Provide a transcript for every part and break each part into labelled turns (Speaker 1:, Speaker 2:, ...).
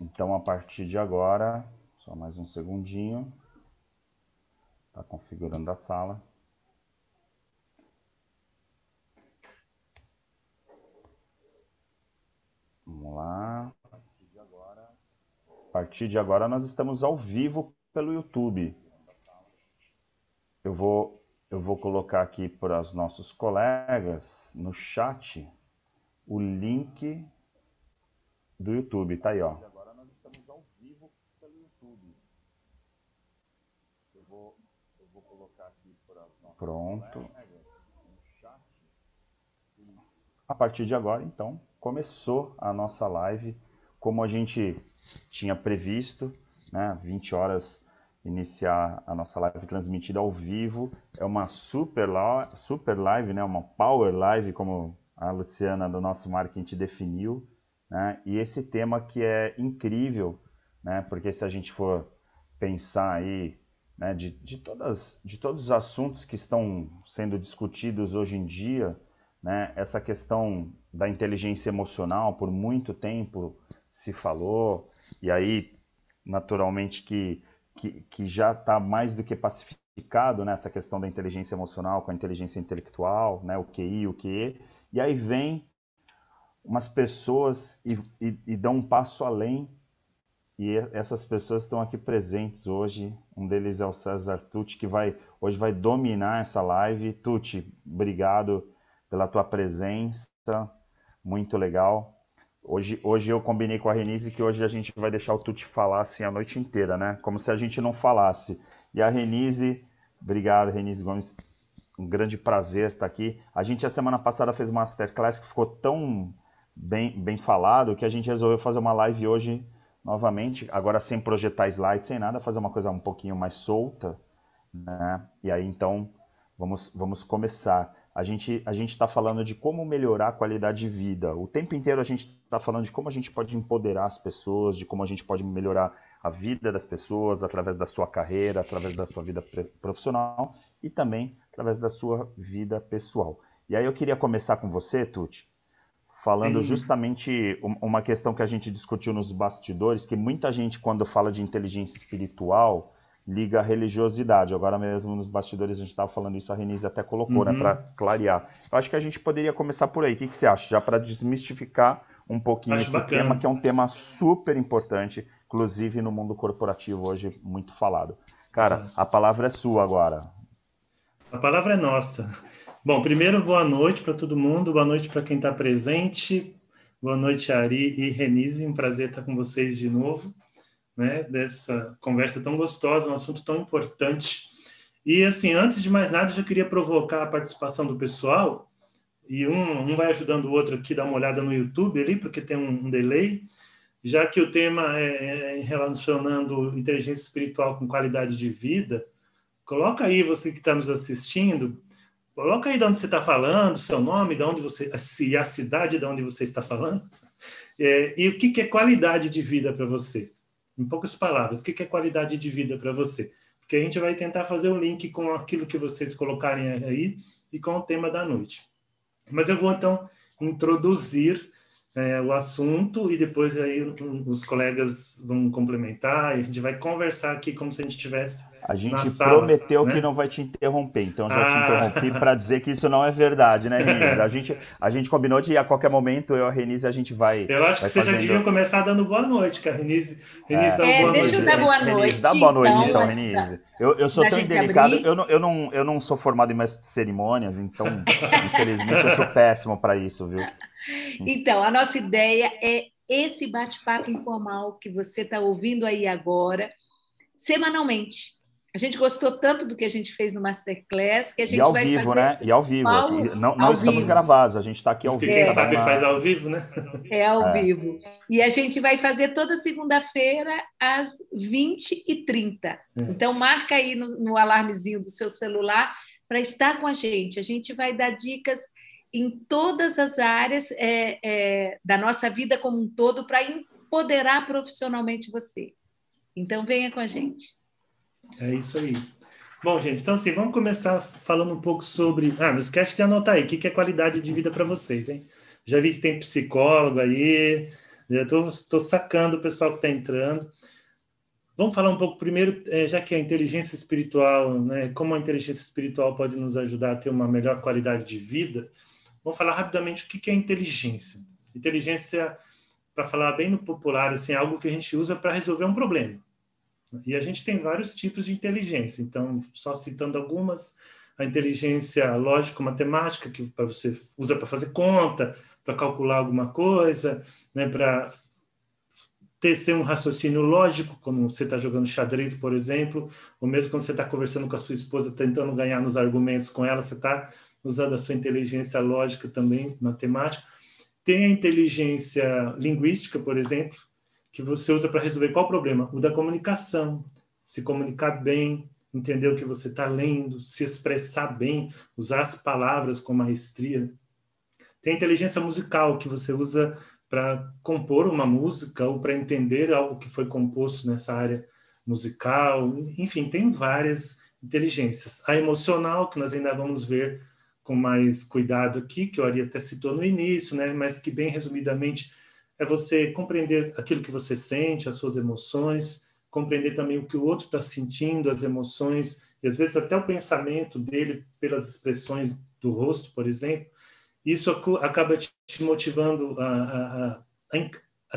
Speaker 1: Então, a partir de agora, só mais um segundinho, está configurando a sala. Vamos lá. A partir de agora, nós estamos ao vivo pelo YouTube. Eu vou colocar aqui para os nossos colegas no chat o link do YouTube. Tá aí, ó. Agora nós estamos ao vivo pelo YouTube. Eu vou colocar aqui para os nossos Pronto. Colegas no chat. A partir de agora, então, começou a nossa live como a gente tinha previsto, né? 20 horas iniciar a nossa live transmitida ao vivo. É uma super live, né? Uma power live, como a Luciana do nosso marketing definiu, né? E esse tema que é incrível, né? Porque se a gente for pensar aí, né, de todos os assuntos que estão sendo discutidos hoje em dia, né, essa questão da inteligência emocional, por muito tempo se falou, e aí, naturalmente, que já está mais do que pacificado, né, essa questão da inteligência emocional com a inteligência intelectual, né, o QI, o QE, e aí vem umas pessoas e dão um passo além, e essas pessoas estão aqui presentes hoje. Um deles é o César Tucci, que hoje vai dominar essa live. Tucci, obrigado pela tua presença, muito legal. Hoje eu combinei com a Renise que hoje a gente vai deixar o Tucci falar assim a noite inteira, né? Como se a gente não falasse. E a Renise, obrigado, Renise Gomes, um grande prazer estar aqui. A gente, a semana passada, fez uma masterclass que ficou tão bem falado que a gente resolveu fazer uma live hoje novamente, agora sem projetar slides, sem nada, fazer uma coisa um pouquinho mais solta, né? E aí, então, vamos começar. A gente está falando de como melhorar a qualidade de vida. O tempo inteiro a gente está falando de como a gente pode empoderar as pessoas, de como a gente pode melhorar a vida das pessoas através da sua carreira, através da sua vida profissional e também através da sua vida pessoal. E aí eu queria começar com você, Tuti, falando
Speaker 2: Sim,
Speaker 1: justamente uma questão que a gente discutiu nos bastidores, que muita gente, quando fala de inteligência espiritual, liga a religiosidade. Agora mesmo nos bastidores a gente estava falando isso, a Renise até colocou, né, para
Speaker 2: uhum.
Speaker 1: clarear. Eu acho que a gente poderia começar por aí. O que você acha? Já para desmistificar um pouquinho
Speaker 2: Acho
Speaker 1: esse tema,
Speaker 2: bacana.
Speaker 1: que é um tema super importante, inclusive no mundo corporativo hoje, muito falado. Cara, a
Speaker 2: Exato.
Speaker 1: palavra é sua agora.
Speaker 2: A palavra é nossa. Bom, primeiro, boa noite para todo mundo, boa noite para quem está presente, boa noite, Ari e Renise, um prazer estar com vocês de novo, né? Dessa conversa tão gostosa, um assunto tão importante. E, assim, antes de mais nada, eu já queria provocar a participação do pessoal, e um vai ajudando o outro aqui, dar uma olhada no YouTube ali, porque tem um delay. Já que o tema é relacionando inteligência espiritual com qualidade de vida, coloca aí você que está nos assistindo, coloca aí de onde você está falando, seu nome, de onde você, e a cidade de onde você está falando, e o que é qualidade de vida para você. Em poucas palavras, o que é qualidade de vida para você? Porque a gente vai tentar fazer o link com aquilo que vocês colocarem aí e com o tema da noite. Mas eu vou então introduzir o assunto e depois aí os colegas vão complementar e a gente vai conversar aqui como se a gente estivesse
Speaker 1: A
Speaker 2: na
Speaker 1: gente
Speaker 2: sala,
Speaker 1: prometeu que
Speaker 2: né?
Speaker 1: não vai te interromper, então já te interrompi
Speaker 2: Ah,
Speaker 1: para dizer que isso não é verdade, né, Renise? A gente combinou de a qualquer momento eu e a Renise a gente
Speaker 2: eu acho que
Speaker 1: vai
Speaker 2: você já devia
Speaker 1: fazendo.
Speaker 2: começar dando boa noite, que a Renise dá uma boa
Speaker 3: Deixa
Speaker 2: noite
Speaker 3: eu
Speaker 1: Renise,
Speaker 3: dar
Speaker 2: aí.
Speaker 3: boa
Speaker 1: Renise, dá
Speaker 3: noite,
Speaker 1: boa noite
Speaker 3: então,
Speaker 1: então,
Speaker 3: antes
Speaker 1: Renise. Eu sou
Speaker 3: da
Speaker 1: tão
Speaker 3: gente
Speaker 1: indelicado,
Speaker 3: abrir.
Speaker 1: eu não sou formado em mestre de cerimônias, então, infelizmente, eu sou péssimo para isso, viu?
Speaker 3: Então, a nossa ideia é esse bate-papo informal que você está ouvindo aí agora, semanalmente. A gente gostou tanto do que a gente fez no Masterclass que a
Speaker 1: E
Speaker 3: gente
Speaker 1: ao
Speaker 3: vai
Speaker 1: vivo,
Speaker 3: fazer
Speaker 1: né? E ao vivo. Aqui, não
Speaker 3: ao
Speaker 1: estamos
Speaker 3: vivo.
Speaker 1: gravados, a gente está aqui
Speaker 2: Diz
Speaker 1: ao
Speaker 2: que
Speaker 1: vivo,
Speaker 2: quem
Speaker 1: cada
Speaker 3: É,
Speaker 1: um
Speaker 2: sabe faz
Speaker 1: na.
Speaker 2: ao vivo, né?
Speaker 3: é ao
Speaker 1: É.
Speaker 3: vivo. E a gente vai fazer toda segunda-feira às 20h30. Então, marca aí no alarmezinho do seu celular para estar com a gente. A gente vai dar dicas em todas as áreas da nossa vida como um todo para empoderar profissionalmente você. Então, venha com a gente.
Speaker 2: É isso aí. Bom, gente, então assim, vamos começar falando um pouco sobre. Ah, não esquece de anotar aí, o que é qualidade de vida para vocês, hein? Já vi que tem psicólogo aí, Já estou sacando o pessoal que está entrando. Vamos falar um pouco primeiro, já que a inteligência espiritual, né, como a inteligência espiritual pode nos ajudar a ter uma melhor qualidade de vida. Vamos falar rapidamente o que é inteligência. Inteligência, para falar bem no popular, assim, é algo que a gente usa para resolver um problema. E a gente tem vários tipos de inteligência. Então, só citando algumas, a inteligência lógico-matemática, que você usa para fazer conta, para calcular alguma coisa, né, para tecer um raciocínio lógico, quando você está jogando xadrez, por exemplo, ou mesmo quando você está conversando com a sua esposa, tentando ganhar nos argumentos com ela, você está usando a sua inteligência lógica também, matemática. Tem a inteligência linguística, por exemplo, que você usa para resolver qual problema? O da comunicação, se comunicar bem, entender o que você está lendo, se expressar bem, usar as palavras com maestria. Tem a inteligência musical, que você usa para compor uma música ou para entender algo que foi composto nessa área musical. Enfim, tem várias inteligências. A emocional, que nós ainda vamos ver com mais cuidado aqui, que o Ari até citou no início, né? Mas que, bem resumidamente, é você compreender aquilo que você sente, as suas emoções, compreender também o que o outro está sentindo, as emoções, e às vezes até o pensamento dele pelas expressões do rosto, por exemplo. Isso acaba te motivando a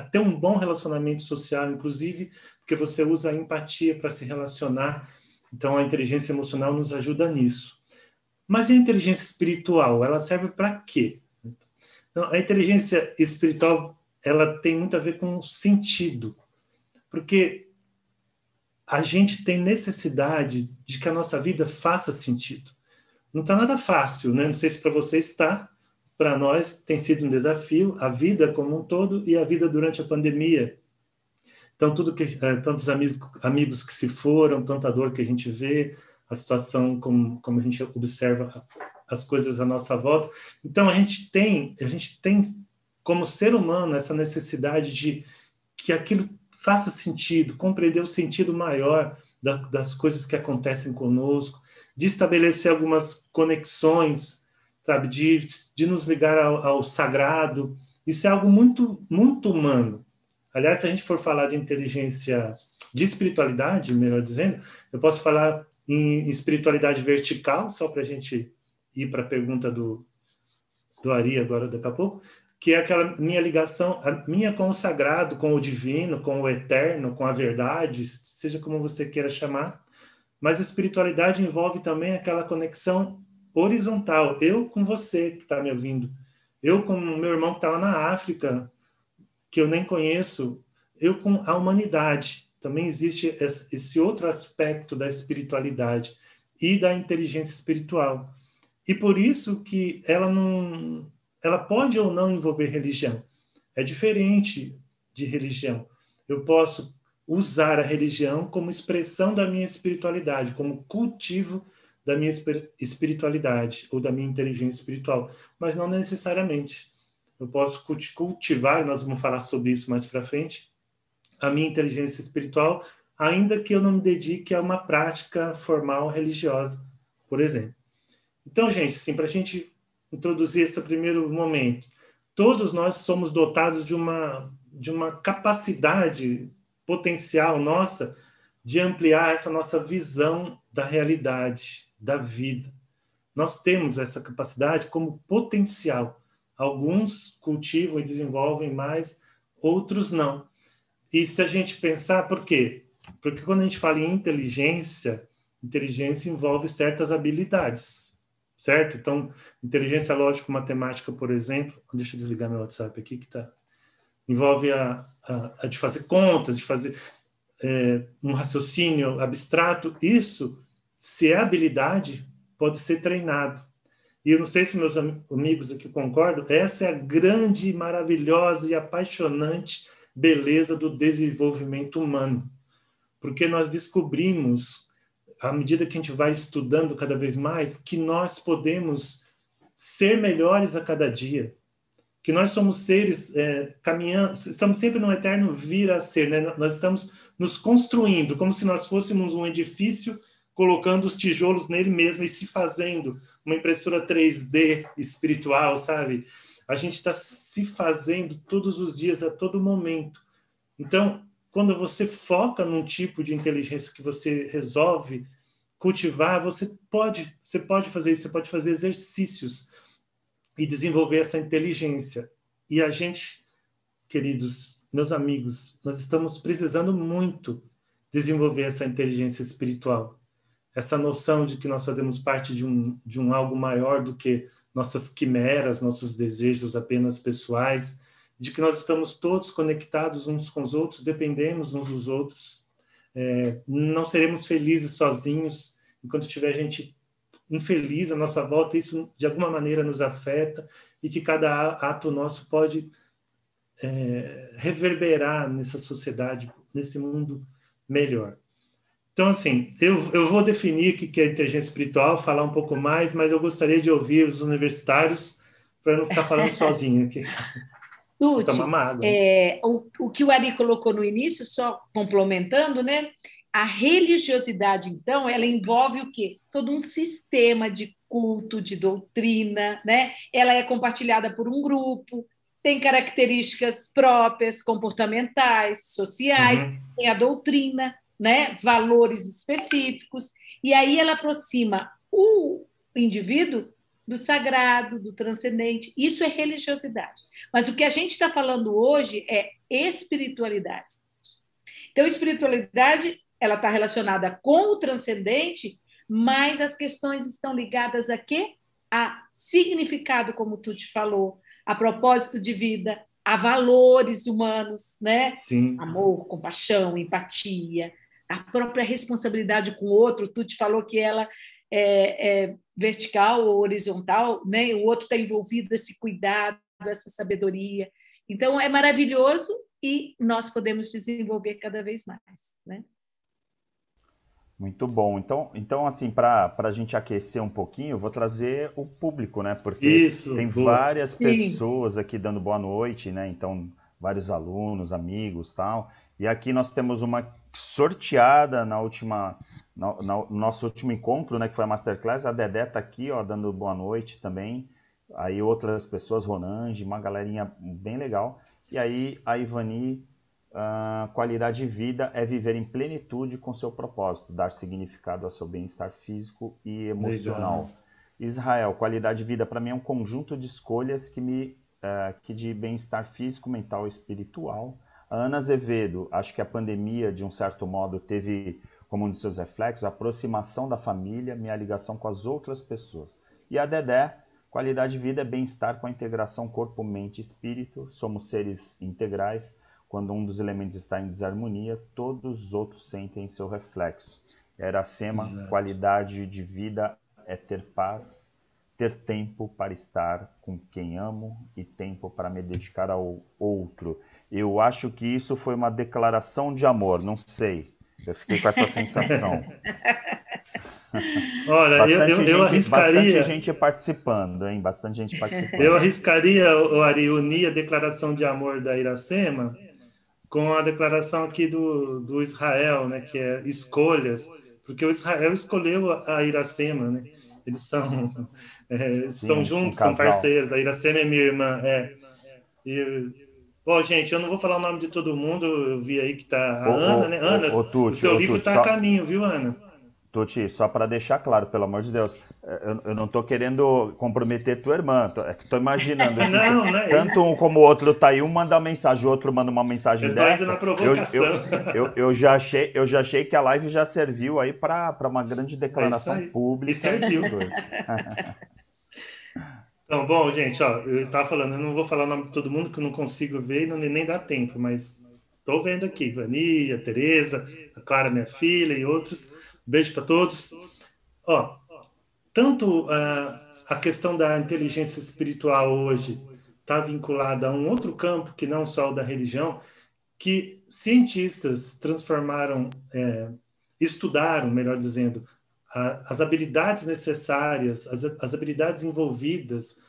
Speaker 2: ter um bom relacionamento social, inclusive porque você usa a empatia para se relacionar. Então, a inteligência emocional nos ajuda nisso. Mas e a inteligência espiritual? Ela serve para quê? Então, a inteligência espiritual, ela tem muito a ver com sentido, porque a gente tem necessidade de que a nossa vida faça sentido. Não está nada fácil, né? Não sei se para você está. Para nós tem sido um desafio, a vida como um todo e a vida durante a pandemia. Então, tantos amigos que se foram, tanta dor que a gente vê, a situação como a gente observa as coisas à nossa volta. Então, a gente tem como ser humano essa necessidade de que aquilo faça sentido, compreender o sentido maior das coisas que acontecem conosco, de estabelecer algumas conexões, sabe, de nos ligar ao sagrado. Isso é algo muito, muito humano. Aliás, se a gente for falar de inteligência, de espiritualidade, melhor dizendo, eu posso falar em espiritualidade vertical, só para a gente ir para a pergunta do Ari agora, daqui a pouco, que é aquela minha ligação, a minha com o sagrado, com o divino, com o eterno, com a verdade, seja como você queira chamar. Mas a espiritualidade envolve também aquela conexão horizontal. Eu com você que está me ouvindo. Eu com o meu irmão que está lá na África, que eu nem conheço. Eu com a humanidade. Também existe esse outro aspecto da espiritualidade e da inteligência espiritual. E por isso que ela pode ou não envolver religião. É diferente de religião. Eu posso usar a religião como expressão da minha espiritualidade, como cultivo da minha espiritualidade ou da minha inteligência espiritual, mas não necessariamente. Eu posso cultivar, nós vamos falar sobre isso mais para frente, a minha inteligência espiritual, ainda que eu não me dedique a uma prática formal religiosa, por exemplo. Então, gente, assim, para a gente introduzir esse primeiro momento, todos nós somos dotados de uma capacidade potencial nossa de ampliar essa nossa visão da realidade, da vida. Nós temos essa capacidade como potencial. Alguns cultivam e desenvolvem mais, outros não. E se a gente pensar, por quê? Porque quando a gente fala em inteligência envolve certas habilidades, certo? Então, inteligência lógico-matemática, por exemplo, deixa eu desligar meu WhatsApp aqui, que tá, envolve a de fazer contas, de fazer um raciocínio abstrato. Isso, se é habilidade, pode ser treinado. E eu não sei se meus amigos aqui concordam, essa é a grande, maravilhosa e apaixonante beleza do desenvolvimento humano. Porque nós descobrimos, à medida que a gente vai estudando cada vez mais, que nós podemos ser melhores a cada dia. Que nós somos seres caminhando, estamos sempre no eterno vir a ser, né? Nós estamos nos construindo, como se nós fôssemos um edifício, colocando os tijolos nele mesmo e se fazendo uma impressora 3D espiritual, sabe? a gente está se fazendo todos os dias, a todo momento. Então, quando você foca num tipo de inteligência que você resolve cultivar, você pode fazer isso, você pode fazer exercícios e desenvolver essa inteligência. E a gente, queridos, meus amigos, nós estamos precisando muito desenvolver essa inteligência espiritual, essa noção de que nós fazemos parte de um algo maior do que nossas quimeras, nossos desejos apenas pessoais, de que nós estamos todos conectados uns com os outros, dependemos uns dos outros, não seremos felizes sozinhos, enquanto tiver gente infeliz à nossa volta, isso de alguma maneira nos afeta, e que cada ato nosso pode reverberar nessa sociedade, nesse mundo melhor. Então, assim, eu vou definir o que é inteligência espiritual, falar um pouco mais, mas eu gostaria de ouvir os universitários para não ficar falando sozinho aqui. Vou tomar uma água.
Speaker 3: O que o Ari colocou no início, só complementando, né? A religiosidade, então, ela envolve o quê? Todo um sistema de culto, de doutrina, né? Ela é compartilhada por um grupo, tem características próprias, comportamentais, sociais, tem a doutrina, né? Valores específicos, e aí ela aproxima o indivíduo do sagrado, do transcendente. Isso é religiosidade. Mas o que a gente está falando hoje é espiritualidade. Então, espiritualidade, ela está relacionada com o transcendente, mas as questões estão ligadas a quê? A significado, como tu te falou, a propósito de vida, a valores humanos, né?
Speaker 2: Sim.
Speaker 3: Amor, compaixão, empatia, a própria responsabilidade com o outro. Tu te falou que ela é vertical ou horizontal, né? O outro está envolvido, esse cuidado, essa sabedoria. Então, é maravilhoso e nós podemos desenvolver cada vez mais, né?
Speaker 1: Muito bom. Então assim, para a gente aquecer um pouquinho, eu vou trazer o público, né? Porque
Speaker 2: Isso,
Speaker 1: tem
Speaker 2: boa.
Speaker 1: várias pessoas aqui dando boa noite, né? Então, vários alunos, amigos, tal. E aqui nós temos uma sorteada no nosso último encontro, né? Que foi a Masterclass. A Dedé tá aqui, ó, dando boa noite também. Aí outras pessoas, Ronange, uma galerinha bem legal. E aí a Ivani, qualidade de vida é viver em plenitude com seu propósito, dar significado ao seu bem-estar físico e emocional.
Speaker 2: Legal.
Speaker 1: Israel, qualidade de vida para mim é um conjunto de escolhas que de bem-estar físico, mental e espiritual. A Ana Azevedo, acho que a pandemia, de um certo modo, teve como um de seus reflexos a aproximação da família, minha ligação com as outras pessoas. E a Dedé, qualidade de vida é bem-estar com a integração corpo, mente e espírito. Somos seres integrais. Quando um dos elementos está em desarmonia, todos os outros sentem seu reflexo. Iracema, qualidade de vida é ter paz, ter tempo para estar com quem amo e tempo para me dedicar ao outro. Eu acho que isso foi uma declaração de amor, não sei. Eu fiquei com essa sensação.
Speaker 2: Olha, eu arriscaria...
Speaker 1: Bastante gente participando, hein? Bastante gente participando.
Speaker 2: Eu arriscaria, Ari, unir a declaração de amor da Iracema com a declaração aqui do Israel, né? Que é escolhas. Porque o Israel escolheu a Iracema, né? Eles são juntos, são parceiros. A Iracema é minha irmã. Bom, gente, eu não vou falar o nome de todo mundo. Eu vi aí que tá a Ana, né? Ana, o seu livro está a caminho, viu, Ana?
Speaker 1: Tuti, só para deixar claro, pelo amor de Deus, eu não estou querendo comprometer tua irmã, estou imaginando.
Speaker 2: Não é
Speaker 1: tanto
Speaker 2: isso.
Speaker 1: Um como o outro tá aí, um manda uma mensagem, o outro manda uma mensagem dessa.
Speaker 2: Eu tô indo na provocação.
Speaker 1: Eu já achei que a live já serviu aí para uma grande declaração pública.
Speaker 2: E serviu. Então, bom, gente, ó, eu estava falando, eu não vou falar o nome de todo mundo, que eu não consigo ver e nem dá tempo, mas estou vendo aqui, Vania, Tereza, a Clara, minha filha e outros. Beijo para todos. Ó, tanto a questão da inteligência espiritual hoje está vinculada a um outro campo que não só o da religião, que cientistas transformaram, estudaram, melhor dizendo, as habilidades necessárias, as habilidades envolvidas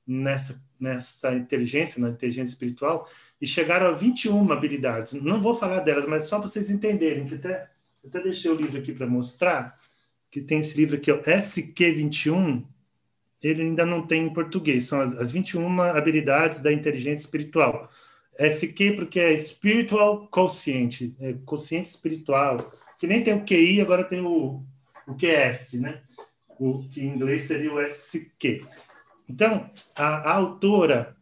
Speaker 2: nessa inteligência, na inteligência espiritual, e chegaram a 21 habilidades. Não vou falar delas, mas só para vocês entenderem, que eu até deixei o livro aqui para mostrar, que tem esse livro aqui, ó, SQ21, ele ainda não tem em português, são as 21 habilidades da inteligência espiritual. SQ porque é Spiritual Quotient, é quociente espiritual, que nem tem o QI, agora tem o QS, né? O que em inglês seria o SQ. Então, a autora,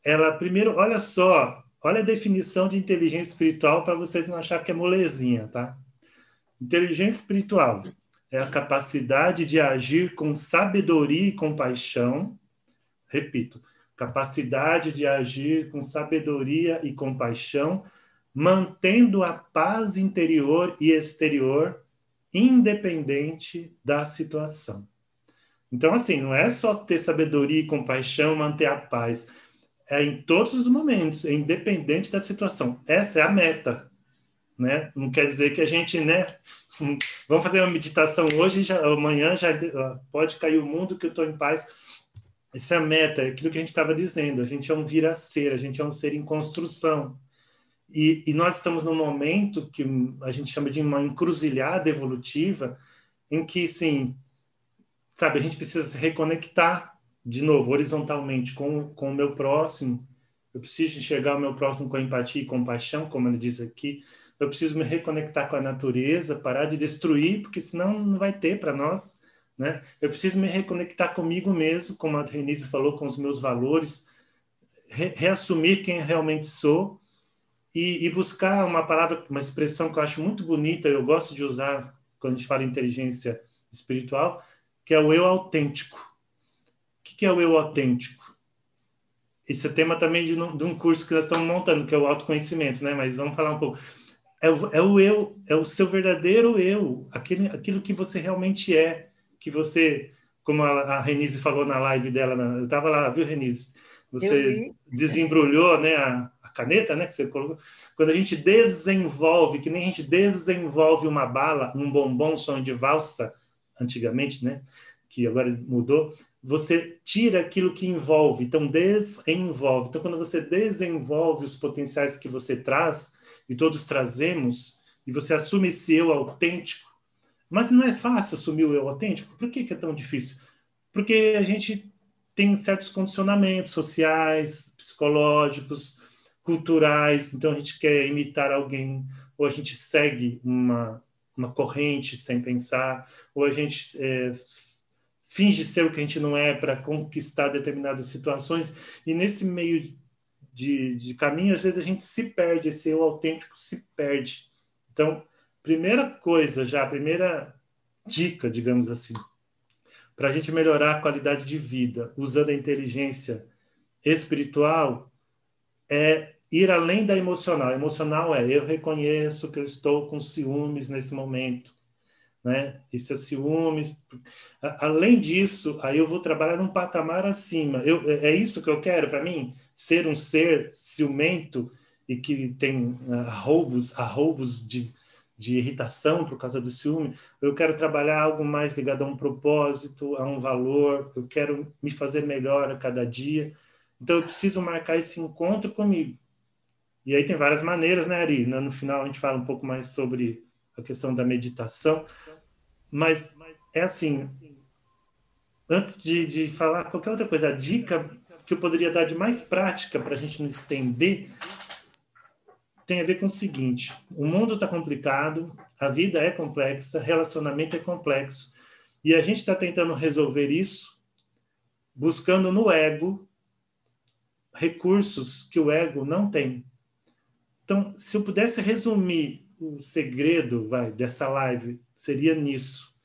Speaker 2: ela primeiro, olha só, olha a definição de inteligência espiritual para vocês não acharem que é molezinha, tá? Inteligência espiritual é a capacidade de agir com sabedoria e compaixão. Repito, capacidade de agir com sabedoria e compaixão, mantendo a paz interior e exterior, independente da situação. Então, assim, não é só ter sabedoria e compaixão, manter a paz. É em todos os momentos, é independente da situação. Essa é a meta, né? Não quer dizer que a gente, né? Vamos fazer uma meditação hoje, amanhã já pode cair o mundo que eu estou em paz. Essa é a meta, é aquilo que a gente estava dizendo. A gente é um vir a ser, a gente é um ser em construção. E nós estamos num momento que a gente chama de uma encruzilhada evolutiva, em que, sim, sabe, a gente precisa se reconectar de novo, horizontalmente, com o meu próximo. Eu preciso enxergar o meu próximo com empatia e compaixão, como ele diz aqui. Eu preciso me reconectar com a natureza, parar de destruir, porque senão não vai ter para nós, né? Eu preciso me reconectar comigo mesmo, como a Renise falou, com os meus valores, reassumir quem eu realmente sou e buscar uma palavra, uma expressão que eu acho muito bonita, eu gosto de usar quando a gente fala em inteligência espiritual, que é o eu autêntico. O que é o eu autêntico? Esse é tema também de um curso que nós estamos montando, que é o autoconhecimento, né? Mas vamos falar um pouco. É o eu, é o seu verdadeiro eu, aquilo que você realmente é, que você, como a Renise falou na live dela, eu estava lá, viu, Renise? Você desembrulhou, né, a caneta, né, que você colocou. Quando a gente desenvolve, que nem a gente desenvolve uma bala, um bombom som de valsa, antigamente, né, que agora mudou, você tira aquilo que envolve, então desenvolve. Então, quando você desenvolve os potenciais que você traz, e todos trazemos, e você assume esse eu autêntico, mas não é fácil assumir o eu autêntico. Por que é tão difícil? Porque a gente tem certos condicionamentos sociais, psicológicos, culturais, então a gente quer imitar alguém, ou a gente segue uma corrente sem pensar, ou a gente finge ser o que a gente não é para conquistar determinadas situações, e nesse meio de caminho, às vezes a gente se perde, esse eu autêntico se perde. Então, primeira coisa já, primeira dica, digamos assim, para a gente melhorar a qualidade de vida usando a inteligência espiritual é ir além da emocional. Emocional é eu reconheço que eu estou com ciúmes nesse momento, né? Isso é ciúmes. Além disso, aí eu vou trabalhar num patamar acima. É isso que eu quero para mim? Ser um ser ciumento e que tem arroubos de irritação por causa do ciúme. Eu quero trabalhar algo mais ligado a um propósito, a um valor. Eu quero me fazer melhor a cada dia. Então, eu preciso marcar esse encontro comigo. E aí tem várias maneiras, né, Ari? No final, a gente fala um pouco mais sobre a questão da meditação. Mas é assim, antes de falar qualquer outra coisa, a dica que eu poderia dar de mais prática para a gente não estender tem a ver com o seguinte: o mundo está complicado, a vida é complexa, relacionamento é complexo, e a gente está tentando resolver isso buscando no ego recursos que o ego não tem. Então, se eu pudesse resumir o segredo dessa live, seria nisso.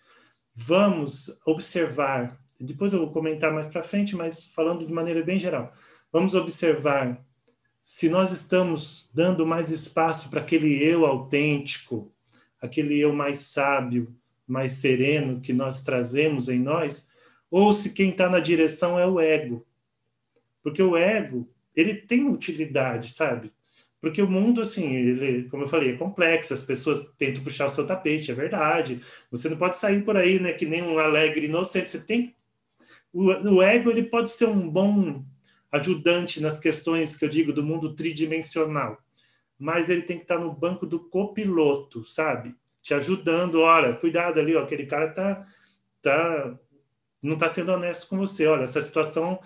Speaker 2: Vamos observar, depois eu vou comentar mais para frente, mas falando de maneira bem geral, vamos observar se nós estamos dando mais espaço para aquele eu autêntico, aquele eu mais sábio, mais sereno que nós trazemos em nós, ou se quem está na direção é o ego. Porque o ego, ele tem utilidade, sabe? Porque o mundo, assim, ele, como eu falei, é complexo, as pessoas tentam puxar o seu tapete, é verdade. Você não pode sair por aí, né, que nem um alegre inocente. Você tem... O ego, ele pode ser um bom ajudante nas questões, que eu digo, do mundo tridimensional. Mas ele tem que estar no banco do copiloto, sabe? Te ajudando, olha, cuidado ali, ó, aquele cara tá não está sendo honesto com você. Olha, essa situação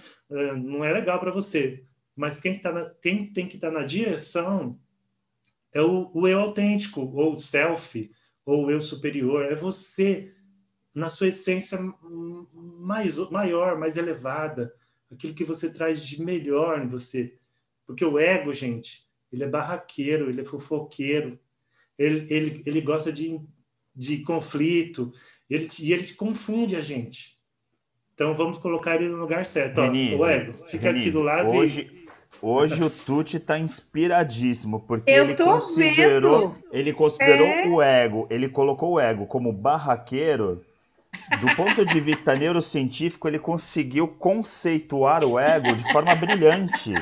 Speaker 2: não é legal para você. Mas quem tem que estar na direção é o eu autêntico, ou o self, ou o eu superior. É você, na sua essência maior, mais elevada. Aquilo que você traz de melhor em você. Porque o ego, gente, ele é barraqueiro, ele é fofoqueiro. Ele gosta de conflito. E ele confunde a gente. Então, vamos colocar ele no lugar certo. Ó, o ego, fica aqui do
Speaker 1: Renise,
Speaker 2: lado
Speaker 1: hoje o Tuti está inspiradíssimo, porque
Speaker 3: Eu tô vendo.
Speaker 1: ele considerou o ego, ele colocou o ego como barraqueiro. Do ponto de vista neurocientífico, ele conseguiu conceituar o ego de forma brilhante.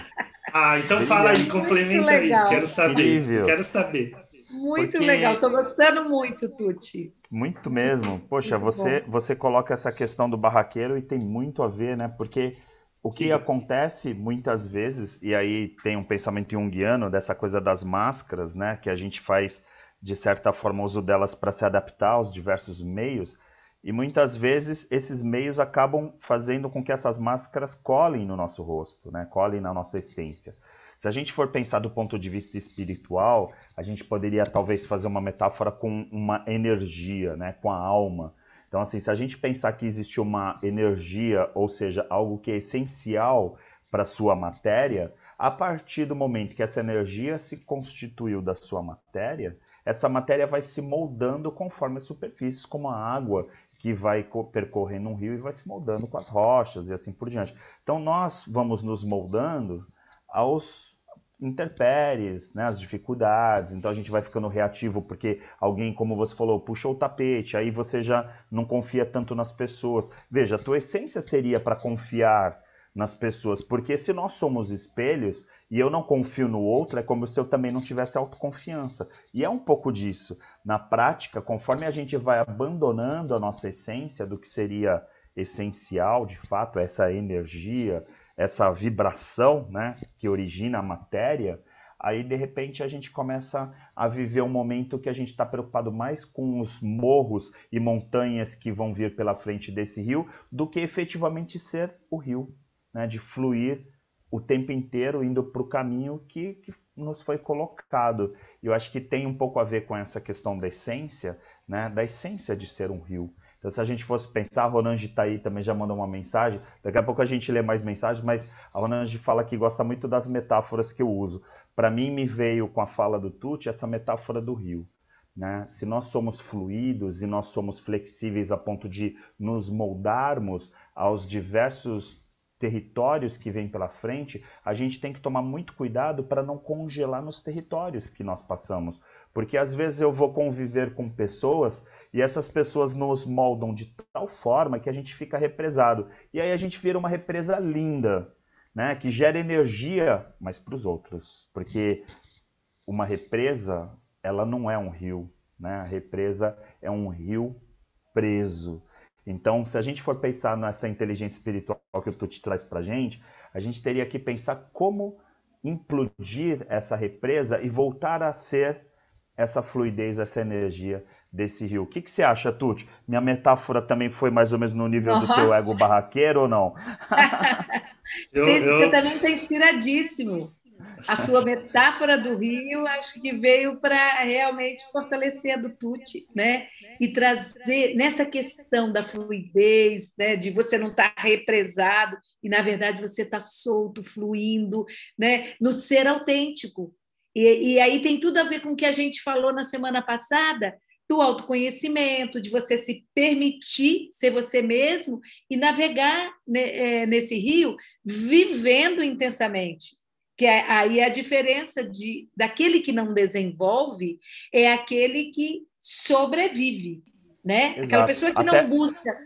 Speaker 2: Então fala aí, complementa aí. Quero saber.
Speaker 1: Incrível.
Speaker 2: Quero saber.
Speaker 3: Muito legal, estou gostando muito, Tuti.
Speaker 1: Muito mesmo. Poxa, você coloca essa questão do barraqueiro e tem muito a ver, né? Porque o que acontece muitas vezes, e aí tem um pensamento junguiano dessa coisa das máscaras, né? Que a gente faz, de certa forma, uso delas para se adaptar aos diversos meios. E muitas vezes esses meios acabam fazendo com que essas máscaras colhem no nosso rosto, né? Colhem na nossa essência. Se a gente for pensar do ponto de vista espiritual, a gente poderia talvez fazer uma metáfora com uma energia, né? Com a alma. Então, assim, se a gente pensar que existe uma energia, ou seja, algo que é essencial para a sua matéria, a partir do momento que essa energia se constituiu da sua matéria, essa matéria vai se moldando conforme as superfícies, como a água que vai percorrendo um rio e vai se moldando com as rochas e assim por diante. Então, nós vamos nos moldando aos intempéries, né, as dificuldades, então a gente vai ficando reativo porque alguém, como você falou, puxou o tapete, aí você já não confia tanto nas pessoas. Veja, a tua essência seria para confiar nas pessoas, porque se nós somos espelhos e eu não confio no outro, é como se eu também não tivesse autoconfiança. E é um pouco disso. Na prática, conforme a gente vai abandonando a nossa essência do que seria essencial, de fato, essa energia, essa vibração, né, que origina a matéria, aí de repente a gente começa a viver um momento que a gente está preocupado mais com os morros e montanhas que vão vir pela frente desse rio do que efetivamente ser o rio, né, de fluir o tempo inteiro indo para o caminho que nos foi colocado. E eu acho que tem um pouco a ver com essa questão da essência, né, da essência de ser um rio. Então, se a gente fosse pensar, a Ronange está aí, também já mandou uma mensagem, daqui a pouco a gente lê mais mensagens, mas a Ronange fala que gosta muito das metáforas que eu uso. Para mim, me veio com a fala do Tuti essa metáfora do rio, né? Se nós somos fluidos e nós somos flexíveis a ponto de nos moldarmos aos diversos territórios que vêm pela frente, a gente tem que tomar muito cuidado para não congelar nos territórios que nós passamos. Porque às vezes eu vou conviver com pessoas e essas pessoas nos moldam de tal forma que a gente fica represado. E aí a gente vira uma represa linda, né? Que gera energia, mas para os outros. Porque uma represa, ela não é um rio, né? A represa é um rio preso. Então, se a gente for pensar nessa inteligência espiritual que o Tuti traz para a gente teria que pensar como implodir essa represa e voltar a ser essa fluidez, essa energia desse rio. O que você acha, Tuti? Minha metáfora também foi mais ou menos no nível do teu ego barraqueiro ou não?
Speaker 3: Você também está inspiradíssimo. A sua metáfora do rio, acho que veio para realmente fortalecer a do Tuti, né? E trazer nessa questão da fluidez, né? De você não estar represado e, na verdade, você está solto, fluindo, né? No ser autêntico. E aí tem tudo a ver com o que a gente falou na semana passada, do autoconhecimento, de você se permitir ser você mesmo e navegar nesse rio vivendo intensamente. Que aí a diferença daquele que não desenvolve é aquele que sobrevive, né?
Speaker 1: Exato.
Speaker 3: Aquela pessoa que não busca.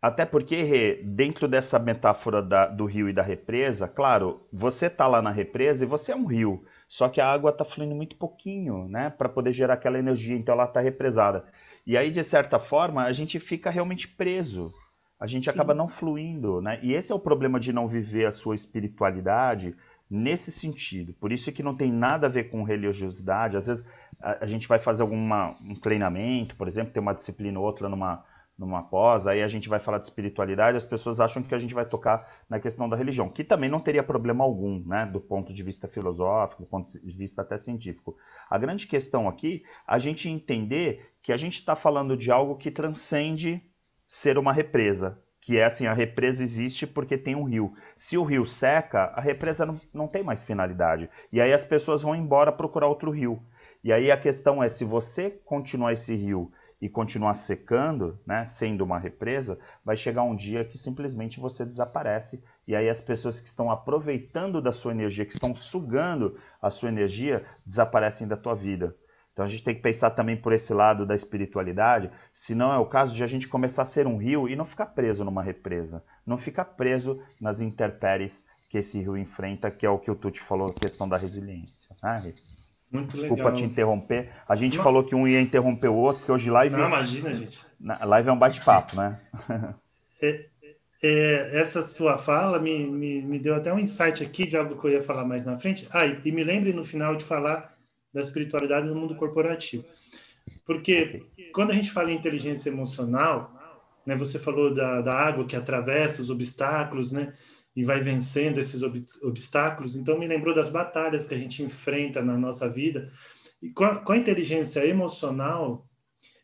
Speaker 1: Até porque, Rê, dentro dessa metáfora do rio e da represa, claro, você tá lá na represa e você é um rio, só que a água tá fluindo muito pouquinho, né, para poder gerar aquela energia, então ela tá represada. E aí, de certa forma, a gente fica realmente preso. A gente acaba não fluindo, né? E esse é o problema de não viver a sua espiritualidade nesse sentido. Por isso que não tem nada a ver com religiosidade. Às vezes a gente vai fazer um treinamento, por exemplo, tem uma disciplina ou outra numa pós, aí a gente vai falar de espiritualidade, as pessoas acham que a gente vai tocar na questão da religião, que também não teria problema algum, né, do ponto de vista filosófico, do ponto de vista até científico. A grande questão aqui, a gente entender que a gente está falando de algo que transcende ser uma represa, que é assim, a represa existe porque tem um rio. Se o rio seca, a represa não tem mais finalidade. E aí as pessoas vão embora procurar outro rio. E aí a questão é, se você continuar esse rio e continuar secando, né, sendo uma represa, vai chegar um dia que simplesmente você desaparece. E aí as pessoas que estão aproveitando da sua energia, que estão sugando a sua energia, desaparecem da tua vida. Então a gente tem que pensar também por esse lado da espiritualidade, se não é o caso de a gente começar a ser um rio e não ficar preso numa represa, não ficar preso nas intempéries que esse rio enfrenta, que é o que o Tuti falou, a questão da resiliência. Né?
Speaker 2: Muito
Speaker 1: Desculpa
Speaker 2: legal.
Speaker 1: te interromper. A gente falou que um ia interromper o outro, porque hoje live...
Speaker 2: Não, imagina, gente.
Speaker 1: Live é um bate-papo, né?
Speaker 2: Essa sua fala me deu até um insight aqui de algo que eu ia falar mais na frente. E me lembre no final de falar da espiritualidade no mundo corporativo. Porque quando a gente fala em inteligência emocional, né, você falou da água que atravessa os obstáculos, né, e vai vencendo esses obstáculos. Então, me lembrou das batalhas que a gente enfrenta na nossa vida. E com a inteligência emocional,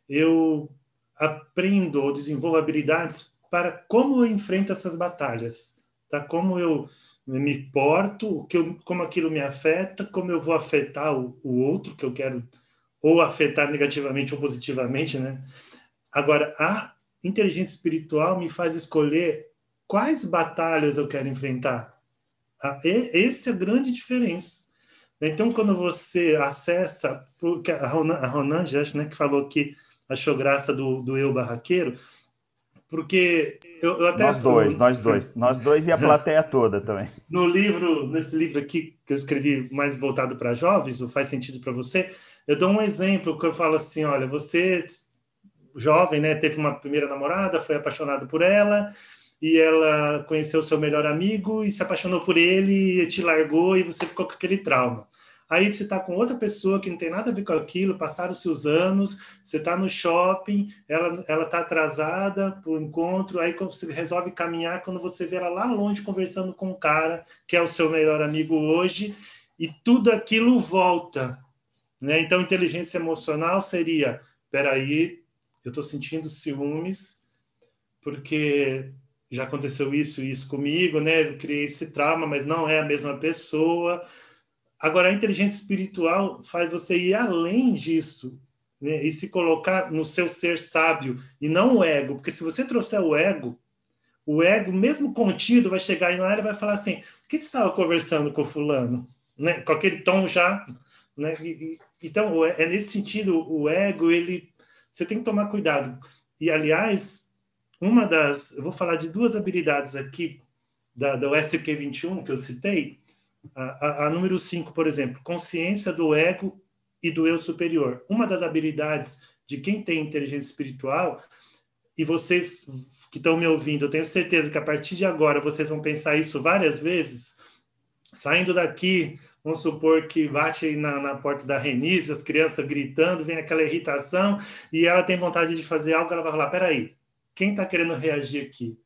Speaker 2: eu aprendo ou desenvolvo habilidades para como eu enfrento essas batalhas, tá? Como eu me porto, como aquilo me afeta, como eu vou afetar o outro que eu quero, ou afetar negativamente ou positivamente, né? Agora, a inteligência espiritual me faz escolher quais batalhas eu quero enfrentar. Essa é a grande diferença. Então, quando você acessa, a Ronan, acho, né, que falou que achou graça do eu barraqueiro, porque eu até...
Speaker 1: Nós dois e a plateia toda também.
Speaker 2: Nesse livro aqui, que eu escrevi mais voltado para jovens, o Faz Sentido para Você, eu dou um exemplo que eu falo assim, olha, você, jovem, né, teve uma primeira namorada, foi apaixonado por ela, e ela conheceu seu melhor amigo e se apaixonou por ele, e te largou e você ficou com aquele trauma. Aí você está com outra pessoa que não tem nada a ver com aquilo, passaram-se os anos, você está no shopping, ela está atrasada para o encontro, aí quando você resolve caminhar, quando você vê ela lá longe conversando com um cara que é o seu melhor amigo hoje, e tudo aquilo volta. Né? Então, inteligência emocional seria, peraí, eu estou sentindo ciúmes, porque já aconteceu isso e isso comigo, né? Eu criei esse trauma, mas não é a mesma pessoa. Agora, a inteligência espiritual faz você ir além disso, né? E se colocar no seu ser sábio, e não o ego. Porque se você trouxer o ego, mesmo contido, vai chegar em lá e vai falar assim, por que você estava conversando com o fulano? Né? Com aquele tom já... Né? Então, é nesse sentido, o ego, você tem que tomar cuidado. E, aliás, eu vou falar de duas habilidades aqui, da SQ21, que eu citei, a número 5, por exemplo, consciência do ego e do eu superior. Uma das habilidades de quem tem inteligência espiritual, e vocês que estão me ouvindo, eu tenho certeza que a partir de agora vocês vão pensar isso várias vezes, saindo daqui, vamos supor que bate na porta da Renise, as crianças gritando, vem aquela irritação, e ela tem vontade de fazer algo, ela vai falar, peraí, quem está querendo reagir aqui?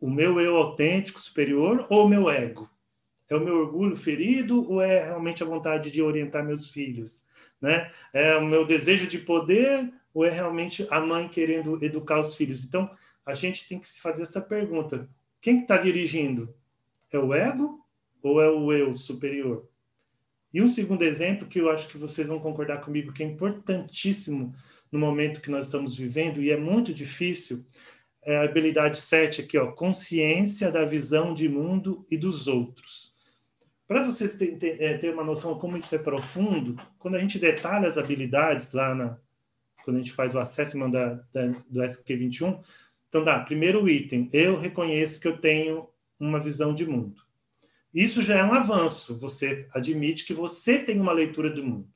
Speaker 2: O meu eu autêntico, superior, ou o meu ego? É o meu orgulho ferido ou é realmente a vontade de orientar meus filhos? Né? É o meu desejo de poder ou é realmente a mãe querendo educar os filhos? Então, a gente tem que se fazer essa pergunta. Quem que está dirigindo? É o ego ou é o eu superior? E um segundo exemplo que eu acho que vocês vão concordar comigo que é importantíssimo no momento que nós estamos vivendo e é muito difícil, é a habilidade 7 aqui, ó, consciência da visão de mundo e dos outros. Para vocês terem uma noção de como isso é profundo, quando a gente detalha as habilidades lá quando a gente faz o assessment do SQ21, então primeiro item, eu reconheço que eu tenho uma visão de mundo. Isso já é um avanço, você admite que você tem uma leitura do mundo,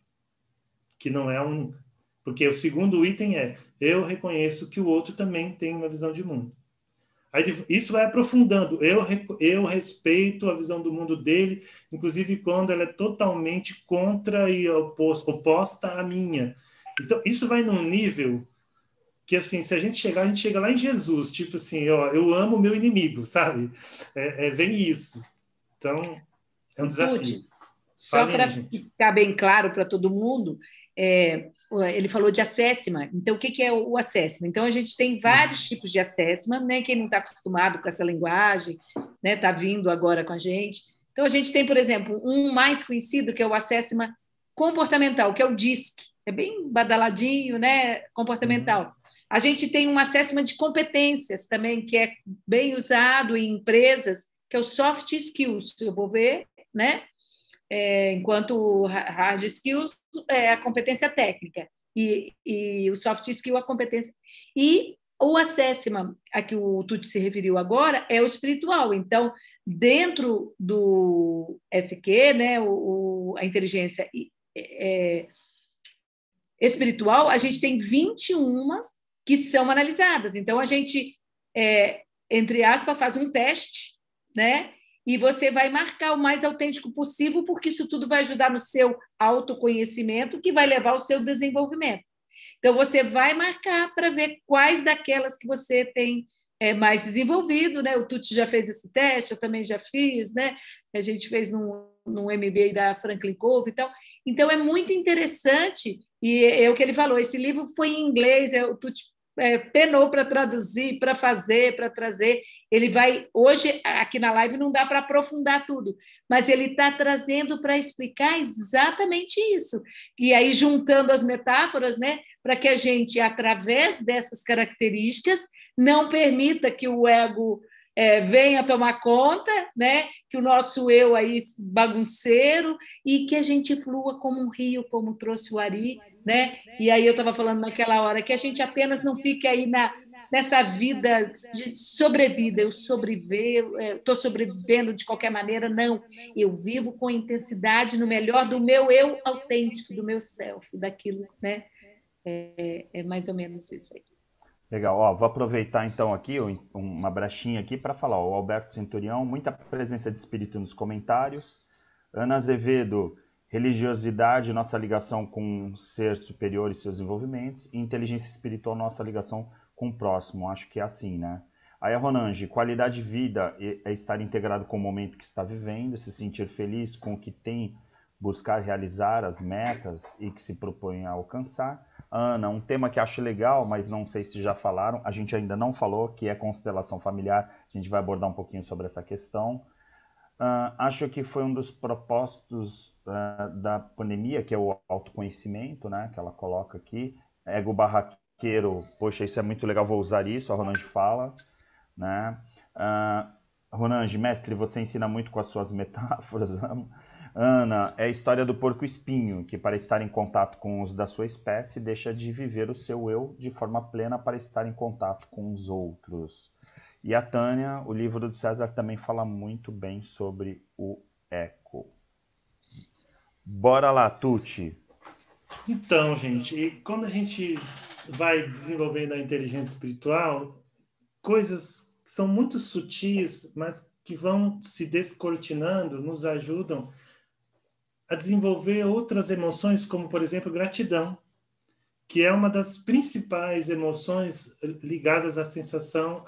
Speaker 2: que não é porque o segundo item é, eu reconheço que o outro também tem uma visão de mundo. Aí, isso vai aprofundando. Eu respeito a visão do mundo dele, inclusive quando ela é totalmente contra e oposta à minha. Então, isso vai num nível que, assim, se a gente chega lá em Jesus, tipo assim, ó, eu amo o meu inimigo, sabe? Vem isso. Então, é um desafio.
Speaker 3: Tuti, só
Speaker 2: Falem aí,
Speaker 3: para
Speaker 2: gente.
Speaker 3: ficar bem claro para todo mundo, ele falou de assessment. Então, o que é o assessment? Então, a gente tem vários tipos de assessment, né? Quem não está acostumado com essa linguagem, né? Está vindo agora com a gente. Então, a gente tem, por exemplo, um mais conhecido, que é o assessment comportamental, que é o DISC. É bem badaladinho, né? Comportamental. A gente tem um assessment de competências também, que é bem usado em empresas, que é o soft skills. Eu vou ver, né? Enquanto hard skills é a competência técnica e o soft skill a competência. E o assessment a que o Tuti se referiu agora é o espiritual. Então, dentro do SQ, né, a inteligência espiritual, a gente tem 21 que são analisadas. Então, a gente, entre aspas, faz um teste, né? E você vai marcar o mais autêntico possível, porque isso tudo vai ajudar no seu autoconhecimento, que vai levar ao seu desenvolvimento. Então, você vai marcar para ver quais daquelas que você tem mais desenvolvido, né? O Tuti já fez esse teste, eu também já fiz, né? A gente fez num MBA da Franklin Covey e tal. Então, é muito interessante, e é o que ele falou, esse livro foi em inglês, o Tuti penou para traduzir, para fazer, para trazer. Ele vai, hoje, aqui na live, não dá para aprofundar tudo, mas ele está trazendo para explicar exatamente isso. E aí, juntando as metáforas, né, para que a gente, através dessas características, não permita que o ego venha tomar conta, né, que o nosso eu aí bagunceiro, e que a gente flua como um rio, como trouxe o Ari, né? E aí eu estava falando naquela hora que a gente apenas não fique aí nessa vida de sobrevida, eu estou sobrevivendo de qualquer maneira, não. Eu vivo com intensidade no melhor do meu eu autêntico, do meu self, daquilo, né? É mais ou menos isso aí.
Speaker 1: Legal, ó, vou aproveitar então aqui uma brechinha aqui para falar, ó, o Alberto Centurião, muita presença de espírito nos comentários. Ana Azevedo, religiosidade, nossa ligação com um ser superior e seus envolvimentos, e inteligência espiritual, nossa ligação com o próximo, acho que é assim, né? Aí a Ronange, qualidade de vida é estar integrado com o momento que está vivendo, se sentir feliz com o que tem, buscar realizar as metas e que se propõe a alcançar. Ana, um tema que acho legal, mas não sei se já falaram, a gente ainda não falou, que é constelação familiar, a gente vai abordar um pouquinho sobre essa questão. Acho que foi um dos propósitos da pandemia, que é o autoconhecimento, né, que ela coloca aqui. Ego barraqueiro, poxa, isso é muito legal, vou usar isso, a Ronange fala, né. Ronange, mestre, você ensina muito com as suas metáforas, amo. Ana, é a história do porco-espinho, que para estar em contato com os da sua espécie, deixa de viver o seu eu de forma plena para estar em contato com os outros. E a Tânia, o livro do César também fala muito bem sobre o eco. Bora lá, Tuti.
Speaker 2: Então, gente, e quando a gente vai desenvolvendo a inteligência espiritual, coisas que são muito sutis, mas que vão se descortinando, nos ajudam a desenvolver outras emoções, como, por exemplo, gratidão, que é uma das principais emoções ligadas à sensação,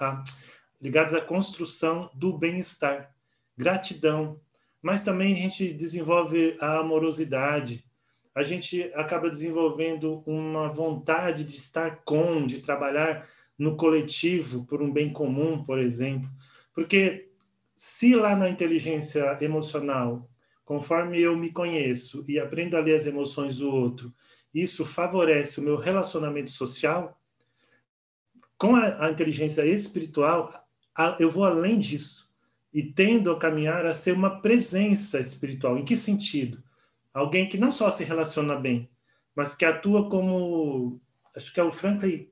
Speaker 2: ligadas à construção do bem-estar. Gratidão. Mas também a gente desenvolve a amorosidade, a gente acaba desenvolvendo uma vontade de estar de trabalhar no coletivo por um bem comum, por exemplo. Porque se lá na inteligência emocional, conforme eu me conheço e aprendo a ler as emoções do outro, isso favorece o meu relacionamento social, com a inteligência espiritual, eu vou além disso e tendo a caminhar a ser uma presença espiritual. Em que sentido? Alguém que não só se relaciona bem, mas que atua como, acho que é o Franklin,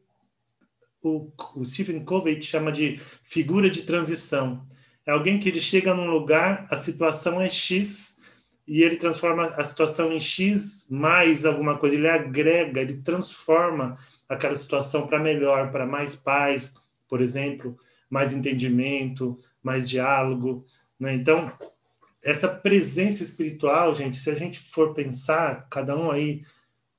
Speaker 2: o Stephen Covey chama de figura de transição. É alguém que ele chega num lugar, a situação é X, e ele transforma a situação em X mais alguma coisa, ele agrega, ele transforma aquela situação para melhor, para mais paz, por exemplo, mais entendimento, mais diálogo, né? Então, essa presença espiritual, gente, se a gente for pensar, cada um aí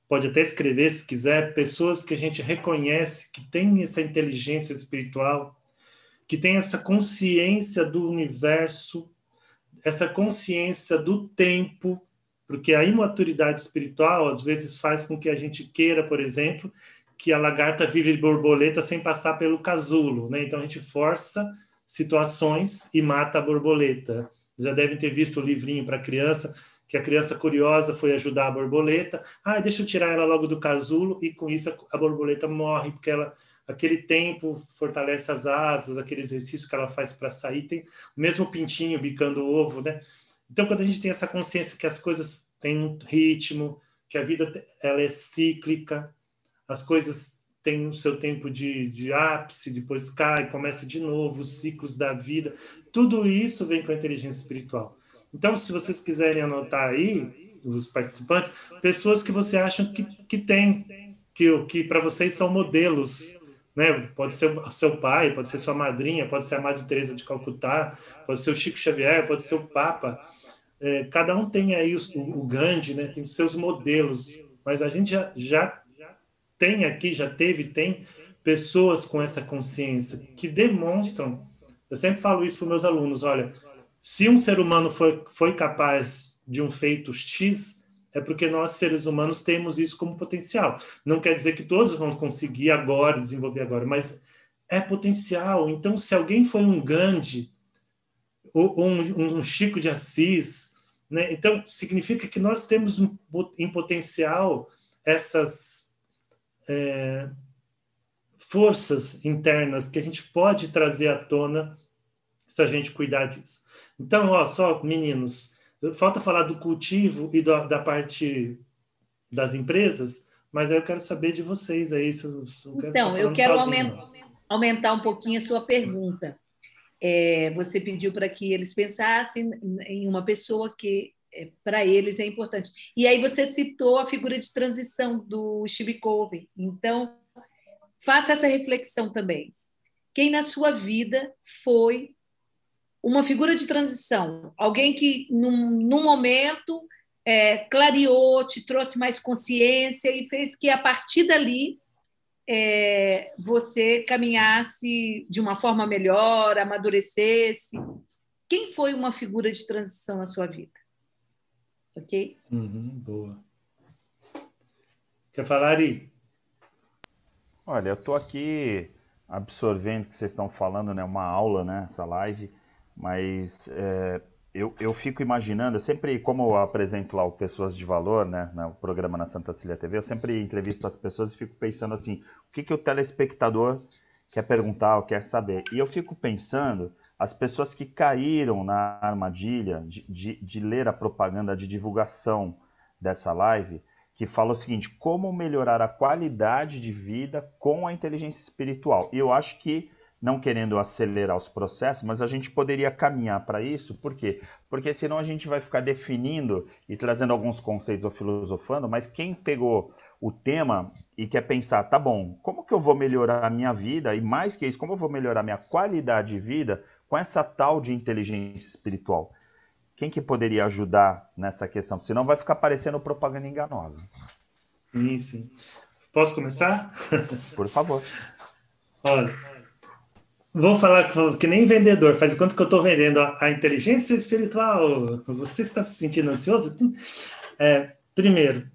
Speaker 2: pode até escrever se quiser, pessoas que a gente reconhece que têm essa inteligência espiritual, que têm essa consciência do universo, essa consciência do tempo, porque a imaturidade espiritual às vezes faz com que a gente queira, por exemplo, que a lagarta vive borboleta sem passar pelo casulo, né? Então a gente força situações e mata a borboleta. Já devem ter visto o livrinho para criança, que a criança curiosa foi ajudar a borboleta. Deixa eu tirar ela logo do casulo, e com isso a borboleta morre, porque aquele tempo fortalece as asas, aquele exercício que ela faz para sair, tem o mesmo pintinho bicando o ovo, né? Então, quando a gente tem essa consciência que as coisas têm um ritmo, que a vida ela é cíclica, as coisas têm o seu tempo de ápice, depois cai, começa de novo, os ciclos da vida, tudo isso vem com a inteligência espiritual. Então, se vocês quiserem anotar aí, os participantes, pessoas que você acha que tem, que para vocês são modelos, né? Pode ser o seu pai, pode ser sua madrinha, pode ser a Madre Teresa de Calcutá, pode ser o Chico Xavier, pode ser o Papa. Cada um tem aí o Gandhi, né? Tem seus modelos, mas a gente já tem aqui, tem pessoas com essa consciência que demonstram. Eu sempre falo isso para os meus alunos: olha, se um ser humano foi capaz de um feito X, é porque nós, seres humanos, temos isso como potencial. Não quer dizer que todos vão conseguir agora, desenvolver agora, mas é potencial. Então, se alguém foi um Gandhi, ou um Chico de Assis, né? Então, significa que nós temos em potencial essas forças internas que a gente pode trazer à tona se a gente cuidar disso. Então, só meninos, falta falar do cultivo e da parte das empresas, mas eu quero saber de vocês aí.
Speaker 3: Então, eu quero aumentar um pouquinho a sua pergunta. Você pediu para que eles pensassem em uma pessoa que para eles é importante. E aí você citou a figura de transição do Steve Covey. Então, faça essa reflexão também. Quem na sua vida foi uma figura de transição? Alguém que, num momento, clareou, te trouxe mais consciência e fez que, a partir dali, você caminhasse de uma forma melhor, amadurecesse. Quem foi uma figura de transição na sua vida? Ok?
Speaker 2: Boa. Quer falar, Ari?
Speaker 1: Olha, eu estou aqui absorvendo o que vocês estão falando, né? Uma aula, né? Essa live, mas eu fico imaginando, eu sempre, como eu apresento lá o Pessoas de Valor, né? No programa na Santa Cília TV, eu sempre entrevisto as pessoas e fico pensando assim, o que o telespectador quer perguntar ou quer saber? E eu fico pensando, as pessoas que caíram na armadilha de ler a propaganda de divulgação dessa live, que fala o seguinte: como melhorar a qualidade de vida com a inteligência espiritual. E eu acho que, não querendo acelerar os processos, mas a gente poderia caminhar para isso. Por quê? Porque senão a gente vai ficar definindo e trazendo alguns conceitos ou filosofando, mas quem pegou o tema e quer pensar, tá bom, como que eu vou melhorar a minha vida? E mais que isso, como eu vou melhorar a minha qualidade de vida com essa tal de inteligência espiritual? Quem que poderia ajudar nessa questão? Senão vai ficar parecendo propaganda enganosa.
Speaker 2: Sim, sim. Posso começar?
Speaker 1: Por favor.
Speaker 2: Olha, vou falar que nem vendedor. Faz quanto que eu estou vendendo a inteligência espiritual? Você está se sentindo ansioso? Primeiro,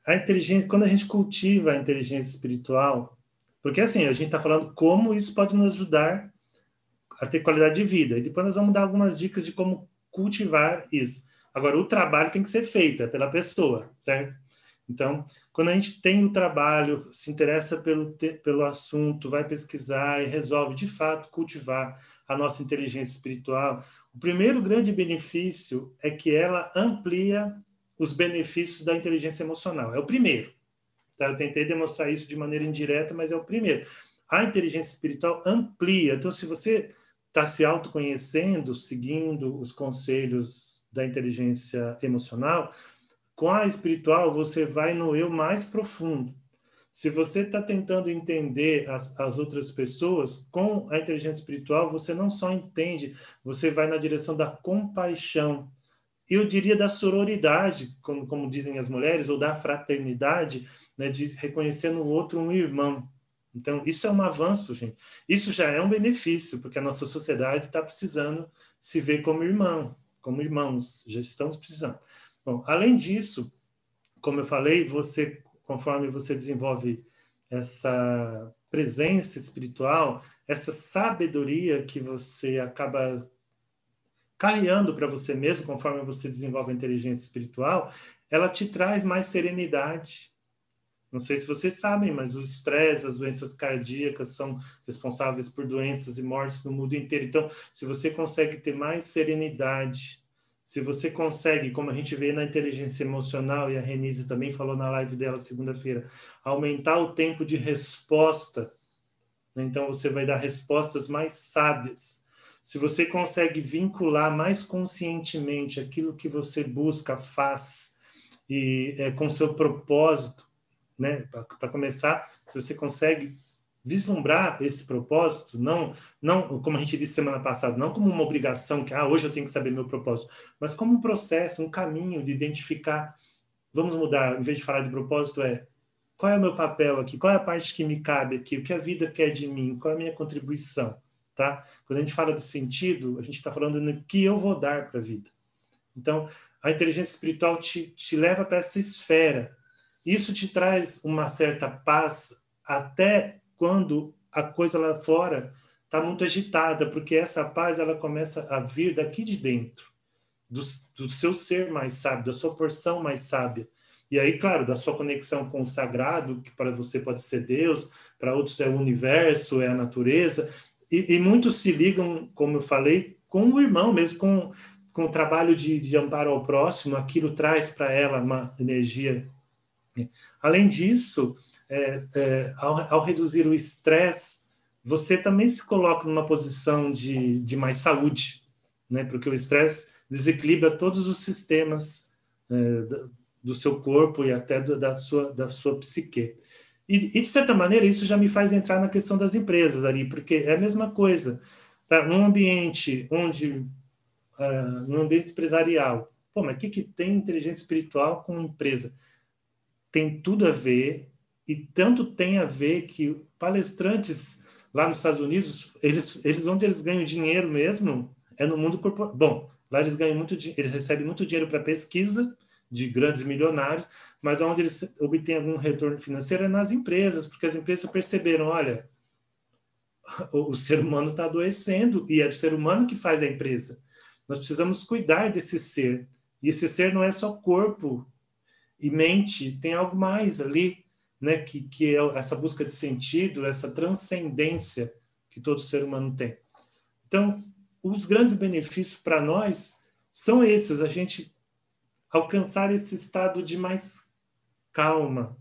Speaker 2: a inteligência, quando a gente cultiva a inteligência espiritual, porque assim, a gente está falando como isso pode nos ajudar a ter qualidade de vida. E depois nós vamos dar algumas dicas de como cultivar isso. Agora, o trabalho tem que ser feito, pela pessoa, certo? Então, quando a gente tem o trabalho, se interessa pelo assunto, vai pesquisar e resolve, de fato, cultivar a nossa inteligência espiritual, o primeiro grande benefício é que ela amplia os benefícios da inteligência emocional. É o primeiro. Tá? Eu tentei demonstrar isso de maneira indireta, mas é o primeiro. A inteligência espiritual amplia. Então, se você está se autoconhecendo, seguindo os conselhos da inteligência emocional, com a espiritual você vai no eu mais profundo. Se você está tentando entender as outras pessoas, com a inteligência espiritual você não só entende, você vai na direção da compaixão. eu diria da sororidade, como dizem as mulheres, ou da fraternidade, né, de reconhecer no outro um irmão. Então, isso é um avanço, gente. Isso já é um benefício, porque a nossa sociedade está precisando se ver como irmão, como irmãos, já estamos precisando. Bom, além disso, como eu falei, conforme você desenvolve essa presença espiritual, essa sabedoria que você acaba carreando para você mesmo, conforme você desenvolve a inteligência espiritual, ela te traz mais serenidade. Não sei se vocês sabem, mas o estresse, as doenças cardíacas são responsáveis por doenças e mortes no mundo inteiro. Então, se você consegue ter mais serenidade, se você consegue, como a gente vê na inteligência emocional, e a Renise também falou na live dela segunda-feira, aumentar o tempo de resposta, né? Então você vai dar respostas mais sábias. Se você consegue vincular mais conscientemente aquilo que você busca, faz, e com seu propósito, né? Para começar, se você consegue vislumbrar esse propósito, não como a gente disse semana passada, não como uma obrigação que hoje eu tenho que saber meu propósito, mas como um processo, um caminho de identificar. Vamos mudar, em vez de falar de propósito, qual é o meu papel aqui, qual é a parte que me cabe aqui, o que a vida quer de mim, qual é a minha contribuição, tá? Quando a gente fala de sentido, a gente está falando no que eu vou dar para a vida. Então, a inteligência espiritual te leva para essa esfera. Isso te traz uma certa paz até quando a coisa lá fora está muito agitada, porque essa paz ela começa a vir daqui de dentro, do seu ser mais sábio, da sua porção mais sábia. E aí, claro, da sua conexão com o sagrado, que para você pode ser Deus, para outros é o universo, é a natureza, e muitos se ligam, como eu falei, com o irmão mesmo, com o trabalho de amparo ao próximo, aquilo traz para ela uma energia. Além disso, ao reduzir o estresse, você também se coloca numa posição de mais saúde, né? Porque o estresse desequilibra todos os sistemas do seu corpo e até da sua psique. E, de certa maneira, isso já me faz entrar na questão das empresas ali, porque é a mesma coisa. Tá? Num ambiente num ambiente empresarial, pô, mas o que tem inteligência espiritual com empresa? Tem tudo a ver, e tanto tem a ver que palestrantes lá nos Estados Unidos, eles onde eles ganham dinheiro mesmo é no mundo corporativo. Bom, lá eles ganham eles recebem muito dinheiro para pesquisa de grandes milionários, mas onde eles obtêm algum retorno financeiro é nas empresas, porque as empresas perceberam, olha, o ser humano está adoecendo e é o ser humano que faz a empresa. Nós precisamos cuidar desse ser. E esse ser não é só corpo e mente, tem algo mais ali, né? Que é essa busca de sentido, essa transcendência que todo ser humano tem. Então, os grandes benefícios para nós são esses, a gente alcançar esse estado de mais calma,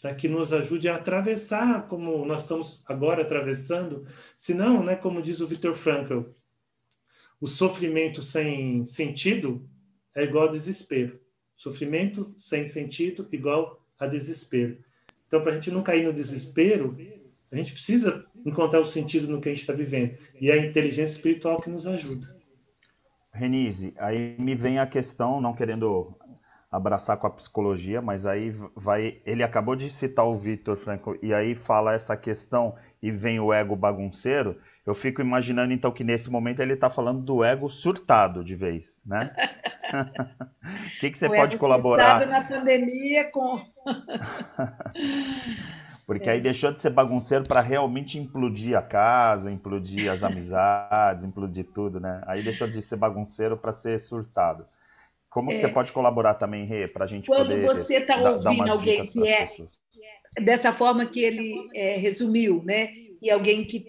Speaker 2: tá? Que nos ajude a atravessar como nós estamos agora atravessando, senão, né, como diz o Viktor Frankl, o sofrimento sem sentido é igual a desespero. Sofrimento sem sentido igual a desespero. Então, para a gente não cair no desespero, a gente precisa encontrar o sentido no que a gente está vivendo. E é a inteligência espiritual que nos ajuda.
Speaker 1: Renise, aí me vem a questão, não querendo abraçar com a psicologia, mas aí ele acabou de citar o Viktor Frankl e aí fala essa questão e vem o ego bagunceiro. Eu fico imaginando então que nesse momento ele está falando do ego surtado de vez, né? O que você pode colaborar?
Speaker 3: Na pandemia com
Speaker 1: Porque aí deixou de ser bagunceiro para realmente implodir a casa, implodir as amizades, implodir tudo, né? Aí deixou de ser bagunceiro para ser surtado. Como que você pode colaborar também, Rê, para a gente
Speaker 3: quando
Speaker 1: poder
Speaker 3: você está
Speaker 1: dar
Speaker 3: ouvindo
Speaker 1: umas
Speaker 3: alguém
Speaker 1: dicas
Speaker 3: que
Speaker 1: para as
Speaker 3: é
Speaker 1: pessoas?
Speaker 3: dessa forma que ele resumiu, né? E alguém que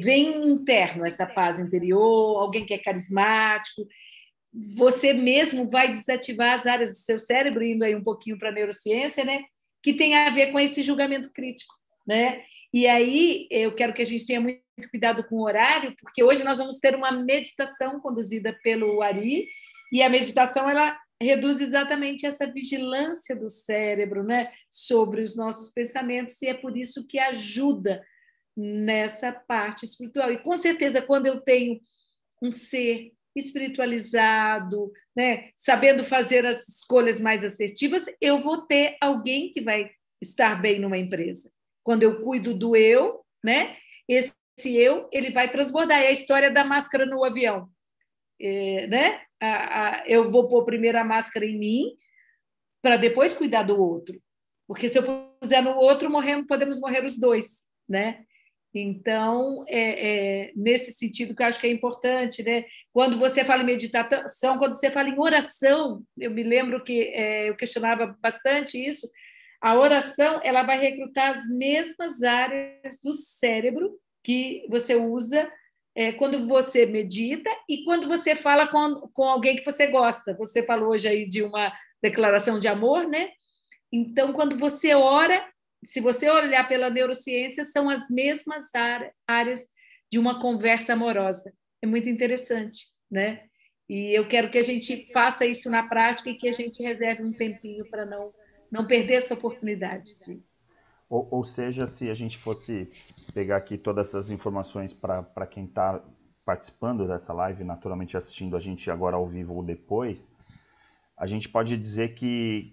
Speaker 3: vem interno, essa paz interior, alguém que é carismático, você mesmo vai desativar as áreas do seu cérebro, indo aí um pouquinho para a neurociência, né? Que tem a ver com esse julgamento crítico, né? E aí eu quero que a gente tenha muito cuidado com o horário, porque hoje nós vamos ter uma meditação conduzida pelo Ari, e a meditação ela reduz exatamente essa vigilância do cérebro, né, sobre os nossos pensamentos, e é por isso que ajuda nessa parte espiritual. E com certeza, quando eu tenho um ser espiritualizado, né, sabendo fazer as escolhas mais assertivas, eu vou ter alguém que vai estar bem numa empresa. Quando eu cuido do eu, né, esse eu, ele vai transbordar. É a história da máscara no avião. Né? Eu vou pôr primeiro a máscara em mim para depois cuidar do outro. Porque se eu puser no outro, podemos morrer os dois, né? Então, nesse sentido que eu acho que é importante, né? Quando você fala em meditação, quando você fala em oração, eu me lembro que eu questionava bastante isso. A oração, ela vai recrutar as mesmas áreas do cérebro que você usa quando você medita e quando você fala com alguém que você gosta. Você falou hoje aí de uma declaração de amor, né? Então, quando você ora, se você olhar pela neurociência, são as mesmas áreas de uma conversa amorosa. É muito interessante, né? E eu quero que a gente faça isso na prática e que a gente reserve um tempinho para não perder essa oportunidade.
Speaker 1: Ou seja, se a gente fosse pegar aqui todas essas informações para quem está participando dessa live, naturalmente assistindo a gente agora ao vivo ou depois, a gente pode dizer que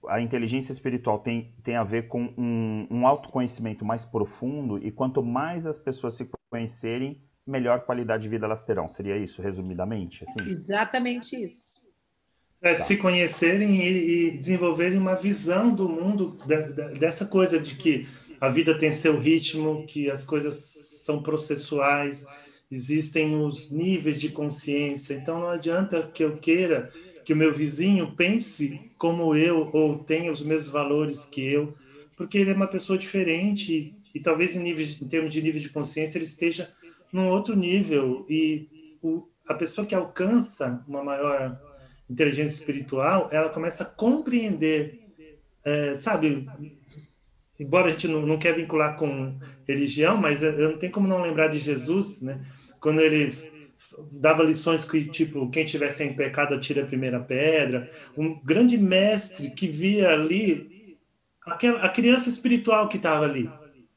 Speaker 1: a inteligência espiritual tem a ver com um autoconhecimento mais profundo, e quanto mais as pessoas se conhecerem, melhor qualidade de vida elas terão. Seria isso, resumidamente? Assim?
Speaker 3: Exatamente isso.
Speaker 2: Se conhecerem e desenvolverem uma visão do mundo, dessa coisa de que a vida tem seu ritmo, que as coisas são processuais, existem os níveis de consciência. Então não adianta que eu queira que o meu vizinho pense como eu ou tenha os mesmos valores que eu, porque ele é uma pessoa diferente e talvez em termos de nível de consciência ele esteja num outro nível, e a pessoa que alcança uma maior inteligência espiritual, ela começa a compreender, sabe, embora a gente não quer vincular com religião, mas eu não tenho como não lembrar de Jesus, né? Quando ele dava lições que, tipo, quem tiver sem pecado atira a primeira pedra, um grande mestre que via ali a criança espiritual que estava ali,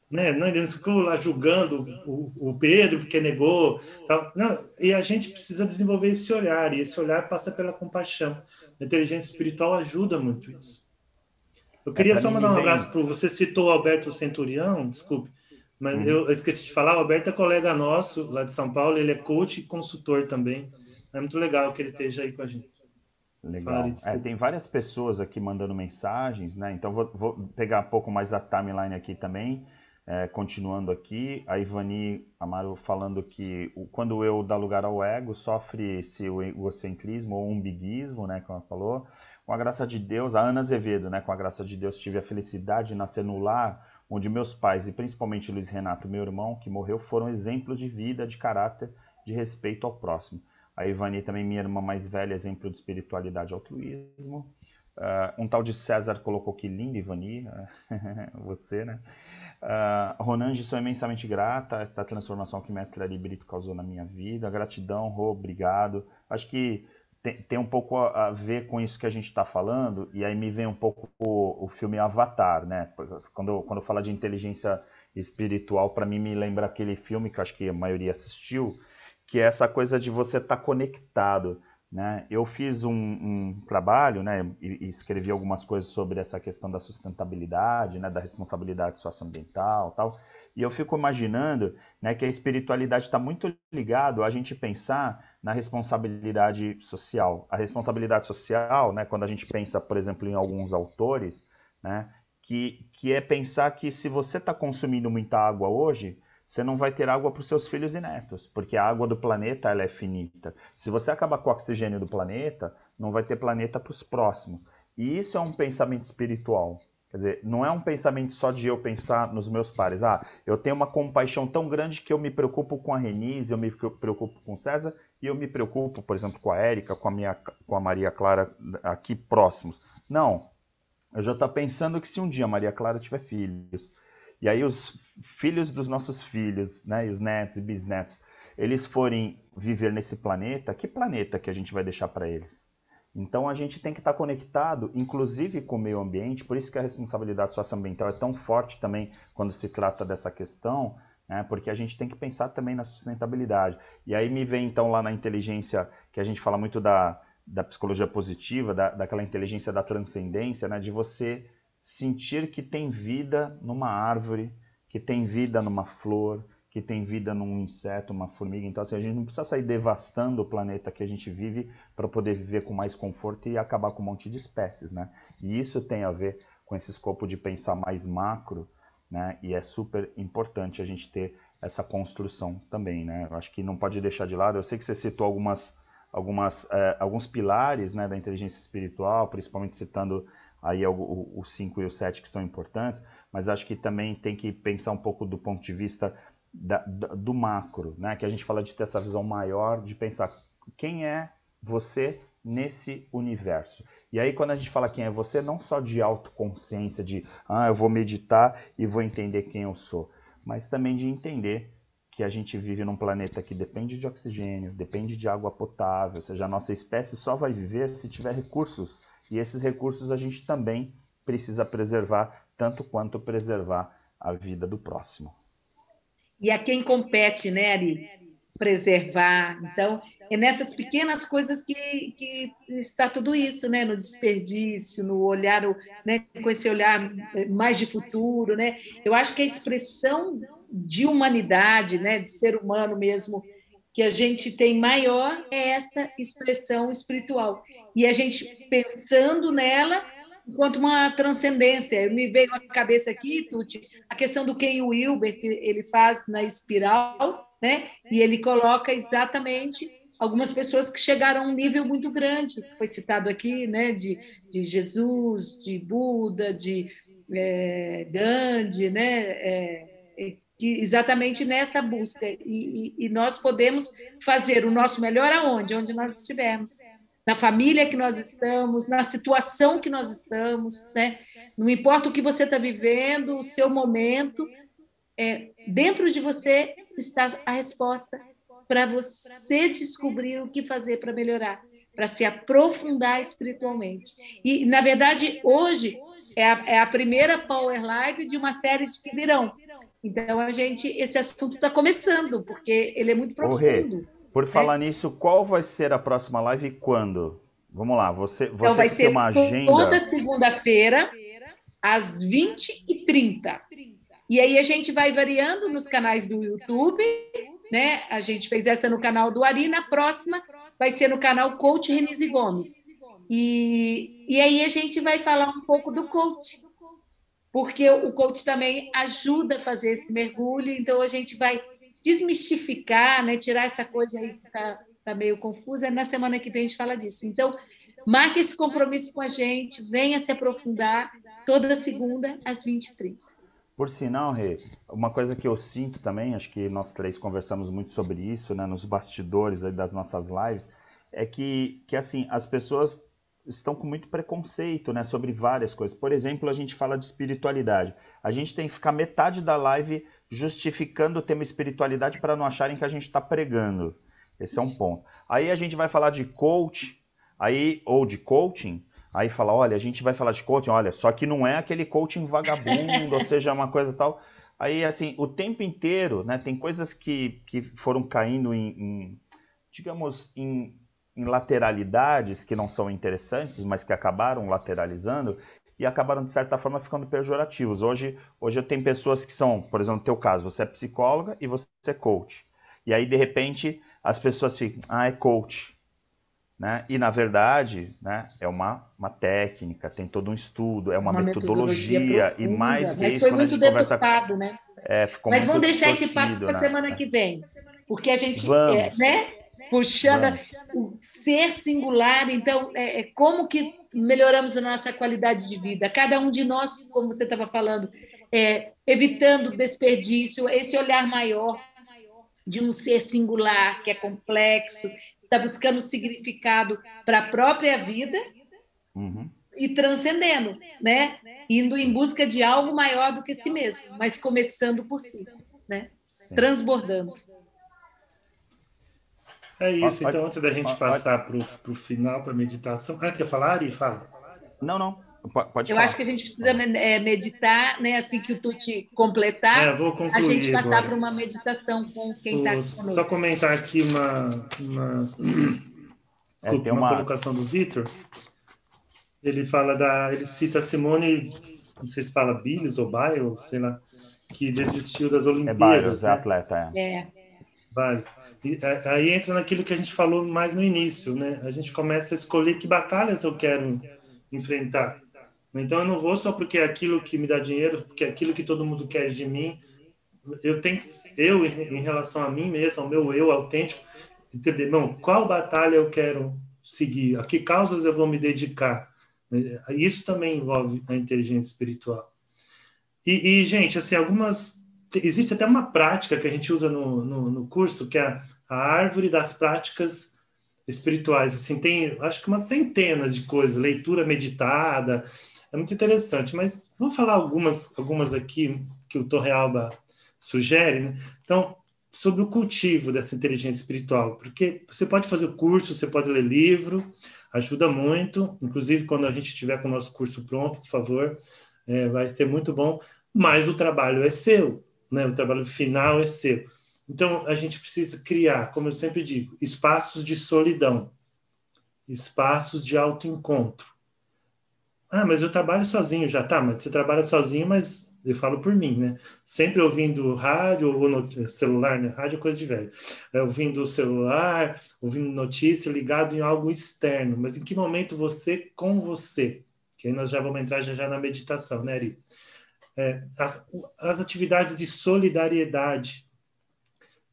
Speaker 2: né? Não, ele não ficou lá julgando o Pedro porque negou, tal. Não, e a gente precisa desenvolver esse olhar, e esse olhar passa pela compaixão. A inteligência espiritual ajuda muito isso. Eu queria
Speaker 1: Para
Speaker 2: só
Speaker 1: mim me
Speaker 2: mandar um
Speaker 1: vem...
Speaker 2: abraço para você. Citou o Alberto Centurião, desculpe, mas eu esqueci de falar. O Alberto é colega nosso lá de São Paulo, ele é coach e consultor também. É muito legal que ele esteja aí com a gente.
Speaker 1: Legal. Tem várias pessoas aqui mandando mensagens, né? Então vou pegar um pouco mais a timeline aqui também, continuando aqui. A Ivani Amaro falando que quando o eu dá lugar ao ego, sofre-se o egocentrismo ou umbiguismo, né? Como ela falou. Com a graça de Deus, a Ana Azevedo, né? Com a graça de Deus, tive a felicidade de nascer no lar onde meus pais, e principalmente Luiz Renato, meu irmão, que morreu, foram exemplos de vida, de caráter, de respeito ao próximo. A Ivani também, minha irmã mais velha, exemplo de espiritualidade e altruísmo. Um tal de César colocou que lindo, Ivani, você, né? Ronange, sou imensamente grata a esta transformação que Mestre Ari Brito causou na minha vida. Gratidão, Rô, obrigado. Acho que tem um pouco a ver com isso que a gente está falando, e aí me vem um pouco o filme Avatar, né? Quando fala de inteligência espiritual, para mim me lembra aquele filme que eu acho que a maioria assistiu, que é essa coisa de você estar conectado, né? Eu fiz um trabalho, né, e escrevi algumas coisas sobre essa questão da sustentabilidade, né, da responsabilidade socioambiental, tal. E eu fico imaginando, né, que a espiritualidade está muito ligado a gente pensar na responsabilidade social. A responsabilidade social, né, quando a gente pensa, por exemplo, em alguns autores, né, que é pensar que se você está consumindo muita água hoje, você não vai ter água para os seus filhos e netos, porque a água do planeta ela é finita. Se você acabar com o oxigênio do planeta, não vai ter planeta para os próximos. E isso é um pensamento espiritual. Quer dizer, não é um pensamento só de eu pensar nos meus pares. Eu tenho uma compaixão tão grande que eu me preocupo com a Renise, eu me preocupo com o César, e eu me preocupo, por exemplo, com a Érica, com a Maria Clara aqui próximos. Não, eu já estou pensando que se um dia a Maria Clara tiver filhos, e aí os filhos dos nossos filhos, né, e os netos e bisnetos, eles forem viver nesse planeta, que planeta que a gente vai deixar para eles? Então a gente tem que estar conectado, inclusive com o meio ambiente, por isso que a responsabilidade socioambiental é tão forte também quando se trata dessa questão, né? Porque a gente tem que pensar também na sustentabilidade. E aí me vem então lá na inteligência, que a gente fala muito da psicologia positiva, daquela inteligência da transcendência, né? De você sentir que tem vida numa árvore, que tem vida numa flor, que tem vida num inseto, uma formiga. Então, assim, a gente não precisa sair devastando o planeta que a gente vive para poder viver com mais conforto e acabar com um monte de espécies, né? E isso tem a ver com esse escopo de pensar mais macro, né? E é super importante a gente ter essa construção também, né? Eu acho que não pode deixar de lado. Eu sei que você citou alguns pilares, né, da inteligência espiritual, principalmente citando aí o 5 e o 7 que são importantes, mas acho que também tem que pensar um pouco do ponto de vista do macro, né? Que a gente fala de ter essa visão maior, de pensar quem é você nesse universo. E aí quando a gente fala quem é você, não só de autoconsciência, de eu vou meditar e vou entender quem eu sou, mas também de entender que a gente vive num planeta que depende de oxigênio, depende de água potável, ou seja, a nossa espécie só vai viver se tiver recursos, e esses recursos a gente também precisa preservar, tanto quanto preservar a vida do próximo.
Speaker 3: E a quem compete, né, Ari? Preservar. Então, é nessas pequenas coisas que está tudo isso, né? No desperdício, no olhar, né? Com esse olhar mais de futuro, né? Eu acho que a expressão de humanidade, né? De ser humano mesmo, que a gente tem maior é essa expressão espiritual. E a gente pensando nela enquanto uma transcendência. Me veio à cabeça aqui, Tuti, a questão do Ken Wilber, que ele faz na Espiral, né? E ele coloca exatamente algumas pessoas que chegaram a um nível muito grande, que foi citado aqui, né? De Jesus, de Buda, de Gandhi, né? Que exatamente nessa busca. E nós podemos fazer o nosso melhor aonde? Onde nós estivermos. Na família que nós estamos, na situação que nós estamos, né? Não importa o que você está vivendo, o seu momento, dentro de você está a resposta para você descobrir o que fazer para melhorar, para se aprofundar espiritualmente. E, na verdade, hoje é a primeira Power Live de uma série de que virão. Então, esse assunto está começando, porque ele é muito
Speaker 1: Ô, Rê,
Speaker 3: profundo.
Speaker 1: por falar nisso, qual vai ser a próxima live e quando? Vamos lá,
Speaker 3: Então,
Speaker 1: você
Speaker 3: vai
Speaker 1: que tem
Speaker 3: ser
Speaker 1: uma
Speaker 3: toda
Speaker 1: agenda.
Speaker 3: segunda-feira, às 20h30. E aí a gente vai variando nos canais do YouTube, né? A gente fez essa no canal do Ari, na próxima vai ser no canal Coach Renise Gomes. E aí a gente vai falar um pouco do coach, porque o coach também ajuda a fazer esse mergulho, então a gente vai desmistificar, né? Tirar essa coisa aí que tá meio confusa. Na semana que vem a gente fala disso. Então, marque esse compromisso com a gente, venha se aprofundar toda segunda às 20h30.
Speaker 1: Por sinal, Rê, uma coisa que eu sinto também, acho que nós três conversamos muito sobre isso, né, nos bastidores aí das nossas lives, é que assim, as pessoas estão com muito preconceito, né, sobre várias coisas. Por exemplo, a gente fala de espiritualidade. A gente tem que ficar metade da live justificando o tema espiritualidade para não acharem que a gente está pregando. Esse é um ponto. Aí a gente vai falar de coach, ou de coaching. Aí fala, olha, a gente vai falar de coaching, olha, só que não é aquele coaching vagabundo, ou seja, uma coisa tal. Aí, assim, o tempo inteiro, né, tem coisas que foram caindo digamos, em lateralidades que não são interessantes, mas que acabaram lateralizando e acabaram, de certa forma, ficando pejorativos. Hoje eu tenho pessoas que são, por exemplo, no teu caso, você é psicóloga e você é coach. E aí, de repente, as pessoas ficam, é coach. Né? E, na verdade, né, é uma técnica, tem todo um estudo, é uma metodologia,
Speaker 3: profunda,
Speaker 1: e mais do que
Speaker 3: mas
Speaker 1: isso,
Speaker 3: foi
Speaker 1: quando a
Speaker 3: muito
Speaker 1: gente conversa...
Speaker 3: deputado, né?
Speaker 1: Ficou
Speaker 3: Mas
Speaker 1: muito
Speaker 3: vamos deixar esse papo
Speaker 1: distorcido,
Speaker 3: para a
Speaker 1: né?
Speaker 3: semana que vem, porque a gente,
Speaker 1: Vamos,
Speaker 3: né, puxando
Speaker 1: vamos.
Speaker 3: o ser singular, então, como que melhoramos a nossa qualidade de vida? Cada um de nós, como você estava falando, evitando desperdício, esse olhar maior de um ser singular, que é complexo, está buscando significado para a própria vida e transcendendo, né? Indo em busca de algo maior do que si mesmo, mas começando por si, né? Transbordando.
Speaker 2: É isso, então antes da gente passar para o final, para a meditação... quer falar, Ari? Fala.
Speaker 1: Não. Pode
Speaker 3: Eu
Speaker 1: falar.
Speaker 3: acho que a gente precisa meditar, né? Assim que o Tuti completar,
Speaker 2: Vou
Speaker 3: a gente
Speaker 2: concluir
Speaker 3: passar
Speaker 2: agora.
Speaker 3: por uma meditação com quem está
Speaker 2: Só
Speaker 3: conosco.
Speaker 2: comentar aqui desculpe,
Speaker 1: Tem
Speaker 2: uma
Speaker 1: uma...
Speaker 2: colocação do Vitor. Ele cita a Simone, não sei se fala Biles ou Biles, sei lá, que desistiu das
Speaker 1: É Biles,
Speaker 2: Olimpíadas,
Speaker 1: é
Speaker 2: né?
Speaker 1: atleta,
Speaker 3: É,
Speaker 2: Biles. E aí entra naquilo que a gente falou mais no início, né? A gente começa a escolher que batalhas eu quero enfrentar. Então eu não vou só porque é aquilo que me dá dinheiro, porque é aquilo que todo mundo quer de mim. Eu em relação a mim mesmo, ao meu eu autêntico, entender, não, qual batalha eu quero seguir, a que causas eu vou me dedicar. Isso também envolve a inteligência espiritual. Gente, assim, existe até uma prática que a gente usa no curso, que é a árvore das práticas espirituais. Assim, tem, acho que umas centenas de coisas, leitura meditada, é muito interessante, mas vou falar algumas aqui que o Torrealba sugere, né? Então, sobre o cultivo dessa inteligência espiritual, porque você pode fazer curso, você pode ler livro, ajuda muito, inclusive quando a gente estiver com o nosso curso pronto, por favor, vai ser muito bom, mas o trabalho é seu, né? O trabalho final é seu. Então, a gente precisa criar, como eu sempre digo, espaços de solidão, espaços de autoencontro. Ah, mas eu trabalho sozinho já, tá, mas você trabalha sozinho, mas eu falo por mim, né? Sempre ouvindo rádio ou no celular, né? Rádio é coisa de velho. Ouvindo o celular, ouvindo notícia, ligado em algo externo. Mas em que momento você com você? Que aí nós já vamos entrar já na meditação, né, Ari? As atividades de solidariedade.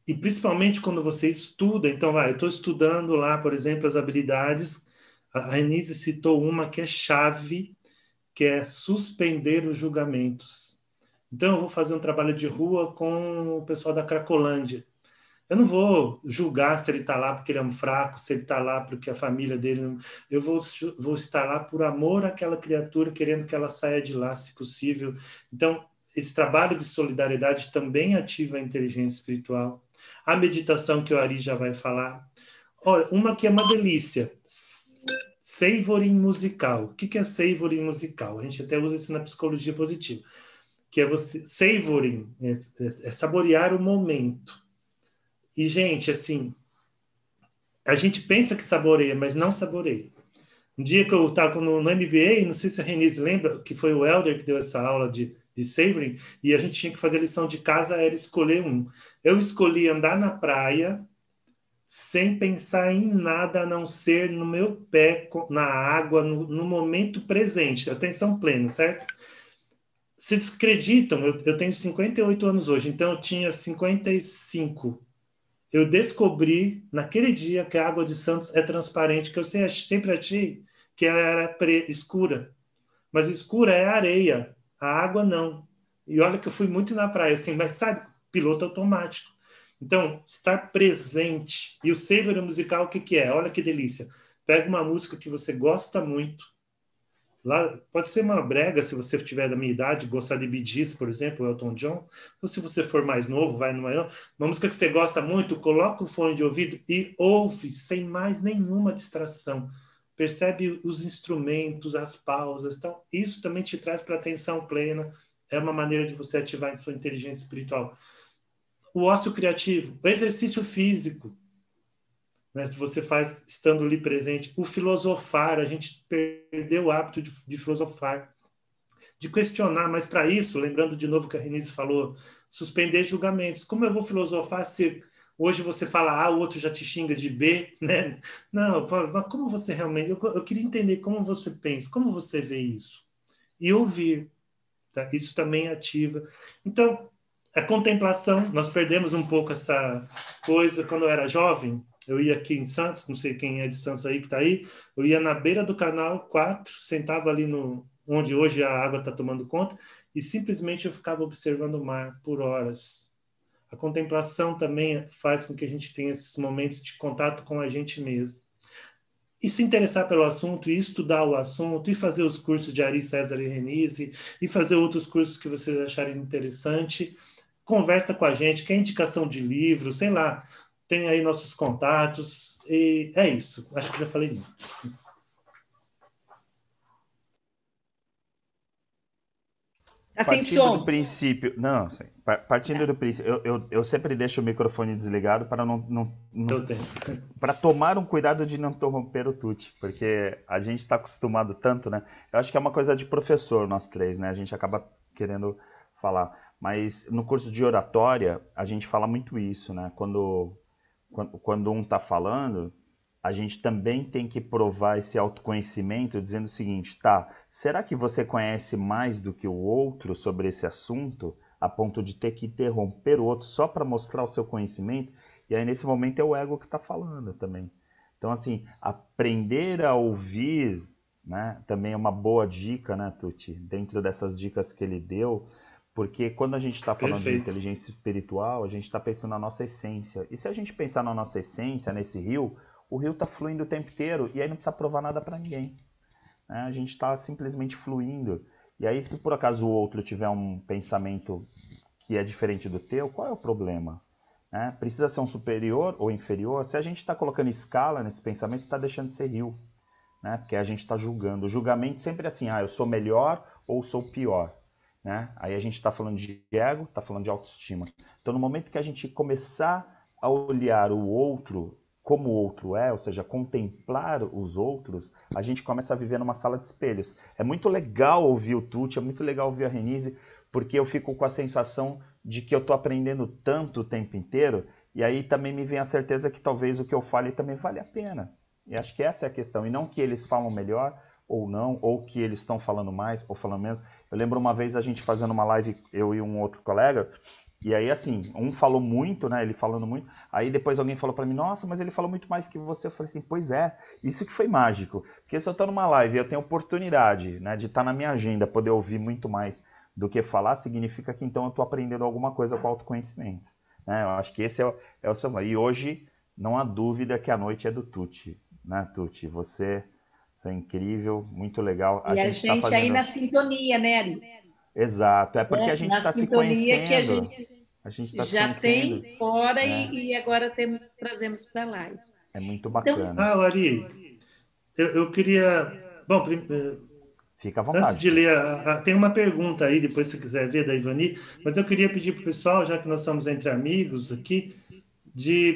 Speaker 2: E principalmente quando você estuda, então, eu estou estudando lá, por exemplo, as habilidades. A Renise citou uma que é chave, que é suspender os julgamentos. Então, eu vou fazer um trabalho de rua com o pessoal da Cracolândia. Eu não vou julgar se ele está lá porque ele é um fraco, se ele está lá porque a família dele... Eu vou estar lá por amor àquela criatura, querendo que ela saia de lá, se possível. Então, esse trabalho de solidariedade também ativa a inteligência espiritual. A meditação que o Ari já vai falar. Olha, uma que é uma delícia. Savoring musical. O que é savoring musical? A gente até usa isso na psicologia positiva. Que é você... Savoring, é saborear o momento. E, gente, assim, a gente pensa que saboreia, mas não saboreia. Um dia que eu estava no MBA, não sei se a Renise lembra, que foi o Helder que deu essa aula de savoring, e a gente tinha que fazer a lição de casa, era escolher um. Eu escolhi andar na praia sem pensar em nada a não ser no meu pé, na água, no momento presente, atenção plena, certo? Vocês acreditam? Eu tenho 58 anos hoje, então eu tinha 55. Eu descobri naquele dia que a água de Santos é transparente, que eu sempre achei que ela era escura. Mas escura é areia, a água não. E olha que eu fui muito na praia, assim, mas sabe, piloto automático. Então, estar presente. E o savory musical, o que que é? Olha que delícia. Pega uma música que você gosta muito. Lá, pode ser uma brega, se você tiver da minha idade, gostar de Bee Gees, por exemplo, Elton John. Ou se você for mais novo, vai numa uma música que você gosta muito, coloca o fone de ouvido e ouve sem mais nenhuma distração. Percebe os instrumentos, as pausas. Então, isso também te traz para atenção plena. É uma maneira de você ativar a sua inteligência espiritual. O ócio criativo, o exercício físico, né? Se você faz estando ali presente, o filosofar, a gente perdeu o hábito de filosofar, de questionar, mas para isso, lembrando de novo que a Renise falou, suspender julgamentos. Como eu vou filosofar se hoje você fala A, o outro já te xinga de B, né? Não, mas como você realmente... Eu queria entender como você pensa, como você vê isso. E ouvir, tá? Isso também ativa. Então, a contemplação, nós perdemos um pouco essa coisa quando eu era jovem. Eu ia aqui em Santos, não sei quem é de Santos aí que está aí, eu ia na beira do canal 4, sentava ali onde hoje a água está tomando conta, e simplesmente eu ficava observando o mar por horas. A contemplação também faz com que a gente tenha esses momentos de contato com a gente mesmo. E se interessar pelo assunto, e estudar o assunto, e fazer os cursos de Ari César e Renise, e fazer outros cursos que vocês acharem interessante, conversa com a gente, quer indicação de livro, sei lá, tem aí nossos contatos, e é isso. Acho que já falei muito.
Speaker 3: Tá sem
Speaker 1: partindo do
Speaker 3: som.
Speaker 1: princípio. Não, assim, partindo do princípio. Eu sempre deixo o microfone desligado para
Speaker 2: Eu tenho.
Speaker 1: para tomar um cuidado de não interromper o Tuti, porque a gente está acostumado tanto, né? Eu acho que é uma coisa de professor, nós três, né? A gente acaba querendo falar. Mas no curso de oratória, a gente fala muito isso, né? Quando um está falando, a gente também tem que provar esse autoconhecimento dizendo o seguinte, tá, será que você conhece mais do que o outro sobre esse assunto, a ponto de ter que interromper o outro só para mostrar o seu conhecimento? E aí nesse momento é o ego que está falando também. Então assim, aprender a ouvir, né, também é uma boa dica, né, Tuti, dentro dessas dicas que ele deu, porque quando a gente está falando de
Speaker 2: Perfeito.
Speaker 1: inteligência espiritual, a gente está pensando na nossa essência. E se a gente pensar na nossa essência, nesse rio, o rio está fluindo o tempo inteiro e aí não precisa provar nada para ninguém, né? A gente está simplesmente fluindo. E aí, se por acaso o outro tiver um pensamento que é diferente do teu, qual é o problema? Né? Precisa ser um superior ou inferior? Se a gente está colocando escala nesse pensamento, está deixando de ser rio, né? Porque a gente está julgando. O julgamento sempre é assim, eu sou melhor ou sou pior. Né? Aí a gente está falando de ego, está falando de autoestima. Então, no momento que a gente começar a olhar o outro como o outro é, ou seja, contemplar os outros, a gente começa a viver numa sala de espelhos. É muito legal ouvir o Tuti, é muito legal ouvir a Renise, porque eu fico com a sensação de que eu estou aprendendo tanto o tempo inteiro, e aí também me vem a certeza que talvez o que eu fale também vale a pena. E acho que essa é a questão, e não que eles falam melhor ou não, ou que eles estão falando mais ou falando menos. Eu lembro uma vez a gente fazendo uma live, eu e um outro colega, e aí, assim, um falou muito, né? Ele falando muito. Aí depois alguém falou para mim, nossa, mas ele falou muito mais que você. Eu falei assim, pois é, isso que foi mágico. Porque se eu tô numa live e eu tenho oportunidade, né, de estar na minha agenda, poder ouvir muito mais do que falar, significa que então eu tô aprendendo alguma coisa com autoconhecimento. Né? Eu acho que esse é o seu. E hoje, não há dúvida que a noite é do Tuti, né, Tuti? Você é incrível, muito legal. A
Speaker 3: E a
Speaker 1: gente está
Speaker 3: gente aí
Speaker 1: fazendo.
Speaker 3: na sintonia, né, Ari?
Speaker 1: Exato, é porque a gente
Speaker 3: Na
Speaker 1: está se
Speaker 3: sintonia que a
Speaker 1: conhecendo.
Speaker 3: gente
Speaker 1: A gente está se
Speaker 3: já
Speaker 1: conhecendo.
Speaker 3: tem fora
Speaker 1: É,
Speaker 3: e agora trazemos para lá.
Speaker 1: é muito
Speaker 3: Então,
Speaker 1: bacana.
Speaker 2: Ah, Lari, eu queria. Bom,
Speaker 1: Fica à
Speaker 2: antes
Speaker 1: vontade,
Speaker 2: de
Speaker 1: Tuti.
Speaker 2: ler, tem uma pergunta aí, depois se quiser ver, da Ivani, mas eu queria pedir para o pessoal, já que nós estamos entre amigos aqui,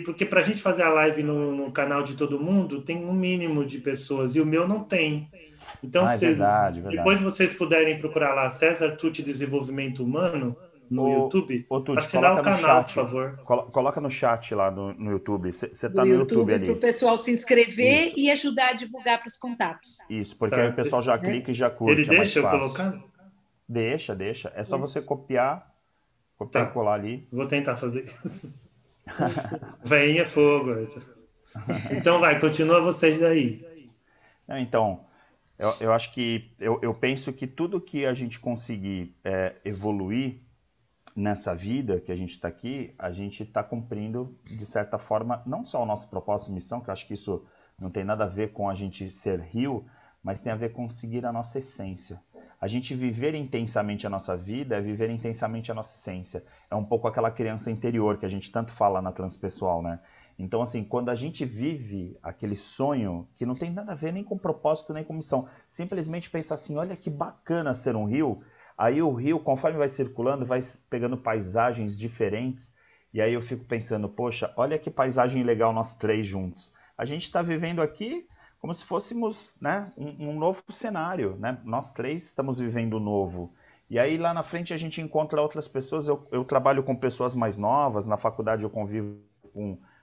Speaker 2: porque para a gente fazer a live no canal de todo mundo, tem um mínimo de pessoas, e o meu não tem. Então,
Speaker 1: Ah, é
Speaker 2: se
Speaker 1: verdade, é
Speaker 2: depois
Speaker 1: verdade.
Speaker 2: vocês puderem procurar lá César Tucci Desenvolvimento Humano no YouTube,
Speaker 1: Ô Tuti,
Speaker 2: assinar o
Speaker 1: coloca no
Speaker 2: canal, por
Speaker 1: chat.
Speaker 2: favor.
Speaker 1: Coloca no chat lá no YouTube. Você
Speaker 3: do
Speaker 1: tá no YouTube
Speaker 3: YouTube para o
Speaker 1: ali.
Speaker 3: pessoal se inscrever
Speaker 1: Isso,
Speaker 3: e ajudar a divulgar para os contatos.
Speaker 1: isso. Porque aí o
Speaker 2: Tá.
Speaker 1: pessoal já
Speaker 3: Né?
Speaker 1: clica e já
Speaker 2: Ele
Speaker 1: curte, é mais
Speaker 2: deixa eu
Speaker 1: fácil.
Speaker 2: colocar?
Speaker 1: Deixa, deixa. É só você copiar e
Speaker 2: Tá.
Speaker 1: colar ali.
Speaker 2: Vou tentar fazer isso. Veinha fogo essa. Então vai, continua vocês daí.
Speaker 1: Então, eu acho que eu penso que tudo que a gente conseguir evoluir nessa vida que a gente está aqui, a gente está cumprindo, de certa forma, não só o nosso propósito e missão, que eu acho que isso não tem nada a ver com a gente ser rio, mas tem a ver com seguir a nossa essência. A gente viver intensamente a nossa vida é viver intensamente a nossa essência. É um pouco aquela criança interior que a gente tanto fala na transpessoal, né? Então, assim, quando a gente vive aquele sonho que não tem nada a ver nem com propósito nem com missão, simplesmente pensa assim, olha que bacana ser um rio. Aí o rio, conforme vai circulando, vai pegando paisagens diferentes. E aí eu fico pensando, poxa, olha que paisagem legal nós três juntos. A gente está vivendo aqui como se fôssemos, né, um novo cenário, né? Nós três estamos vivendo o novo. E aí lá na frente a gente encontra outras pessoas. Eu trabalho com pessoas mais novas, na faculdade eu convivo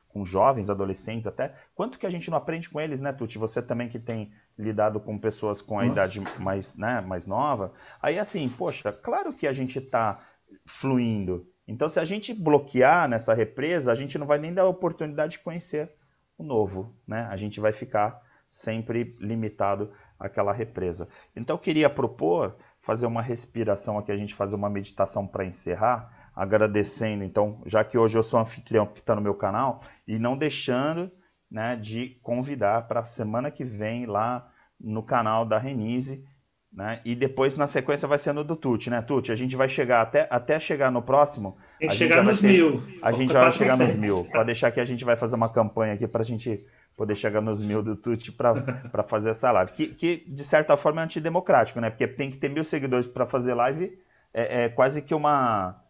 Speaker 1: com jovens, adolescentes até. Quanto que a gente não aprende com eles, né, Tuti? Você também que tem lidado com pessoas com a idade
Speaker 2: Nossa.
Speaker 1: mais, né, mais nova. Aí assim, poxa, claro que a gente está fluindo. Então se a gente bloquear nessa represa, a gente não vai nem dar a oportunidade de conhecer o novo, né? A gente vai ficar sempre limitado àquela represa. Então eu queria propor fazer uma respiração aqui, a gente fazer uma meditação para encerrar, agradecendo, então, já que hoje eu sou anfitrião que está no meu canal, e não deixando, né, de convidar para a semana que vem lá no canal da Renise, né, e depois na sequência vai ser no do Tuti, né, Tuti? A gente vai chegar, até chegar no próximo,
Speaker 2: Tem que
Speaker 1: a gente já
Speaker 2: chegar
Speaker 1: vai
Speaker 2: nos
Speaker 1: ter,
Speaker 2: 1.000.
Speaker 1: a gente
Speaker 2: Falta
Speaker 1: já vai chegar nos
Speaker 2: 400.
Speaker 1: 1.000, pode deixar que a gente vai fazer uma campanha aqui para a gente poder chegar nos 1.000 do Tuti para fazer essa live, que de certa forma é antidemocrático, né, porque tem que ter 1.000 seguidores para fazer live, é quase que uma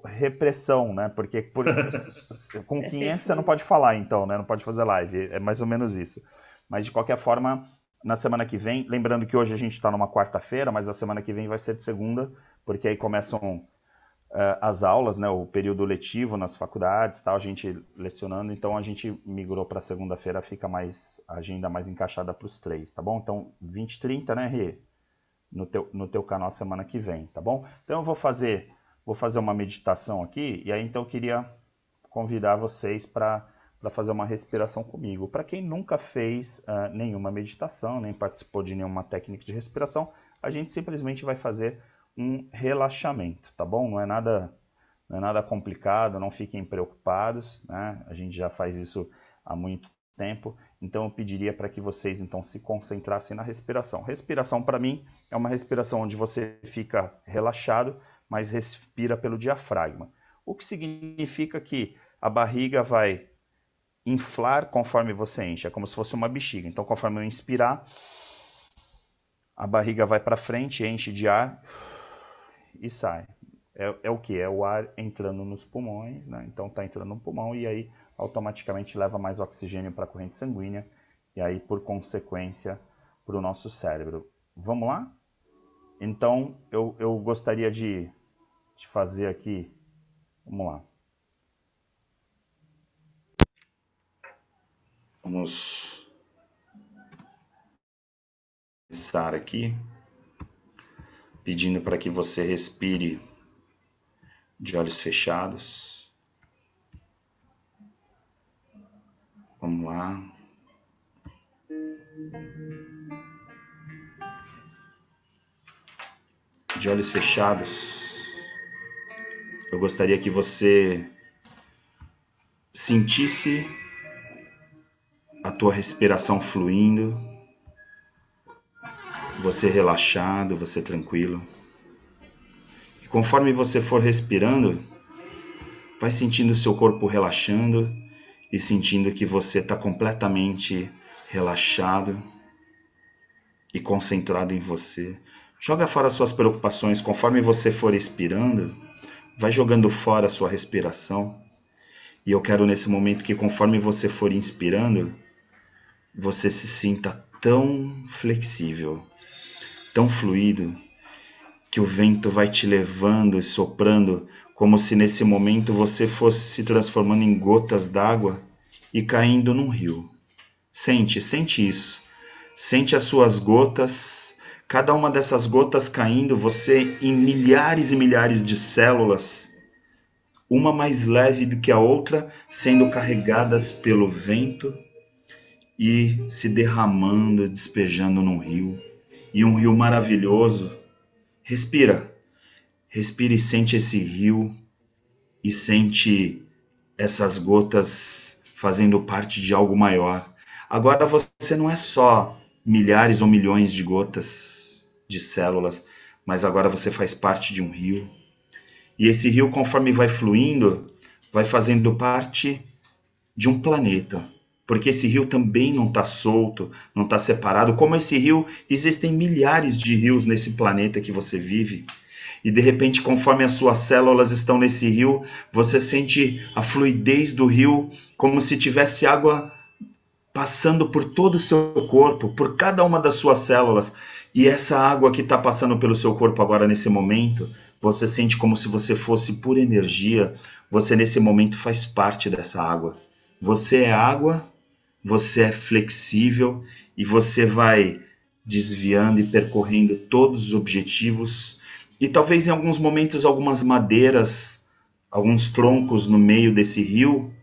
Speaker 1: repressão, né? Porque com 500 você não pode falar, então, né? Não pode fazer live. É mais ou menos isso. Mas, de qualquer forma, na semana que vem, lembrando que hoje a gente está numa quarta-feira, mas a semana que vem vai ser de segunda, porque aí começam as aulas, né? O período letivo nas faculdades, tal, a gente lecionando. Então, a gente migrou para segunda-feira, fica a agenda mais encaixada para os 3, tá bom? Então, 20 e 30, né, Rê? No teu canal semana que vem, tá bom? Então, eu vou fazer uma meditação aqui, e aí então eu queria convidar vocês para fazer uma respiração comigo. Para quem nunca fez nenhuma meditação, nem participou de nenhuma técnica de respiração, a gente simplesmente vai fazer um relaxamento, tá bom? Não é nada complicado, não fiquem preocupados, né? A gente já faz isso há muito tempo, então eu pediria para que vocês então se concentrassem na respiração. Respiração para mim é uma respiração onde você fica relaxado, mas respira pelo diafragma. O que significa que a barriga vai inflar conforme você enche, é como se fosse uma bexiga. Então, conforme eu inspirar, a barriga vai para frente, enche de ar e sai. É o que? É o ar entrando nos pulmões, né? Então está entrando no pulmão e aí automaticamente leva mais oxigênio para a corrente sanguínea e aí, por consequência, para o nosso cérebro. Vamos lá? Então, eu gostaria de fazer aqui, vamos lá. Vamos começar aqui, pedindo para que você respire de olhos fechados. Vamos lá. De olhos fechados, eu gostaria que você sentisse a tua respiração fluindo, você relaxado, você tranquilo. E conforme você for respirando, vai sentindo o seu corpo relaxando e sentindo que você está completamente relaxado e concentrado em você. Joga fora suas preocupações. Conforme você for expirando, vai jogando fora a sua respiração. E eu quero nesse momento que conforme você for inspirando, você se sinta tão flexível, tão fluido, que o vento vai te levando e soprando, como se nesse momento você fosse se transformando em gotas d'água e caindo num rio. Sente isso. Sente as suas gotas, cada uma dessas gotas caindo, você em milhares e milhares de células, uma mais leve do que a outra, sendo carregadas pelo vento e se derramando, despejando num rio. E um rio maravilhoso. Respira e sente esse rio e sente essas gotas fazendo parte de algo maior. Agora você não é só milhares ou milhões de gotas de células, mas agora você faz parte de um rio. E esse rio, conforme vai fluindo, vai fazendo parte de um planeta. Porque esse rio também não está solto, não está separado. Como esse rio, existem milhares de rios nesse planeta que você vive. E de repente, conforme as suas células estão nesse rio, você sente a fluidez do rio como se tivesse água passando por todo o seu corpo, por cada uma das suas células. E essa água que está passando pelo seu corpo agora nesse momento, você sente como se você fosse pura energia. Você nesse momento faz parte dessa água. Você é água, você é flexível e você vai desviando e percorrendo todos os objetivos. E talvez em alguns momentos algumas madeiras, alguns troncos no meio desse rio,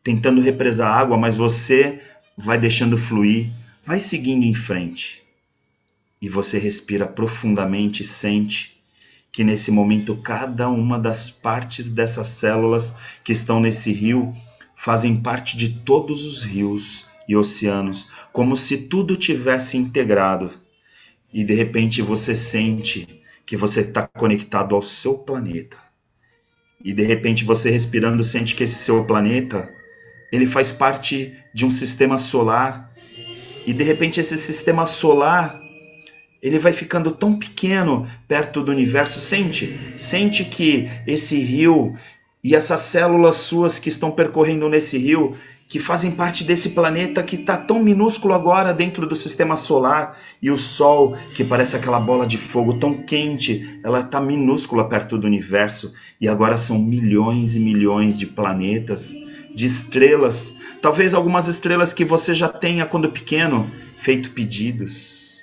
Speaker 1: tentando represar água, mas você vai deixando fluir, vai seguindo em frente. E você respira profundamente e sente que nesse momento cada uma das partes dessas células que estão nesse rio fazem parte de todos os rios e oceanos, como se tudo tivesse integrado. E de repente você sente que você está conectado ao seu planeta. E de repente você respirando sente que esse seu planeta, ele faz parte de um sistema solar. E de repente esse sistema solar, ele vai ficando tão pequeno perto do universo. Sente que esse rio e essas células suas que estão percorrendo nesse rio, que fazem parte desse planeta que está tão minúsculo agora dentro do sistema solar, e o Sol, que parece aquela bola de fogo tão quente, ela está minúscula perto do universo, e agora são milhões e milhões de planetas, de estrelas, talvez algumas estrelas que você já tenha quando pequeno feito pedidos.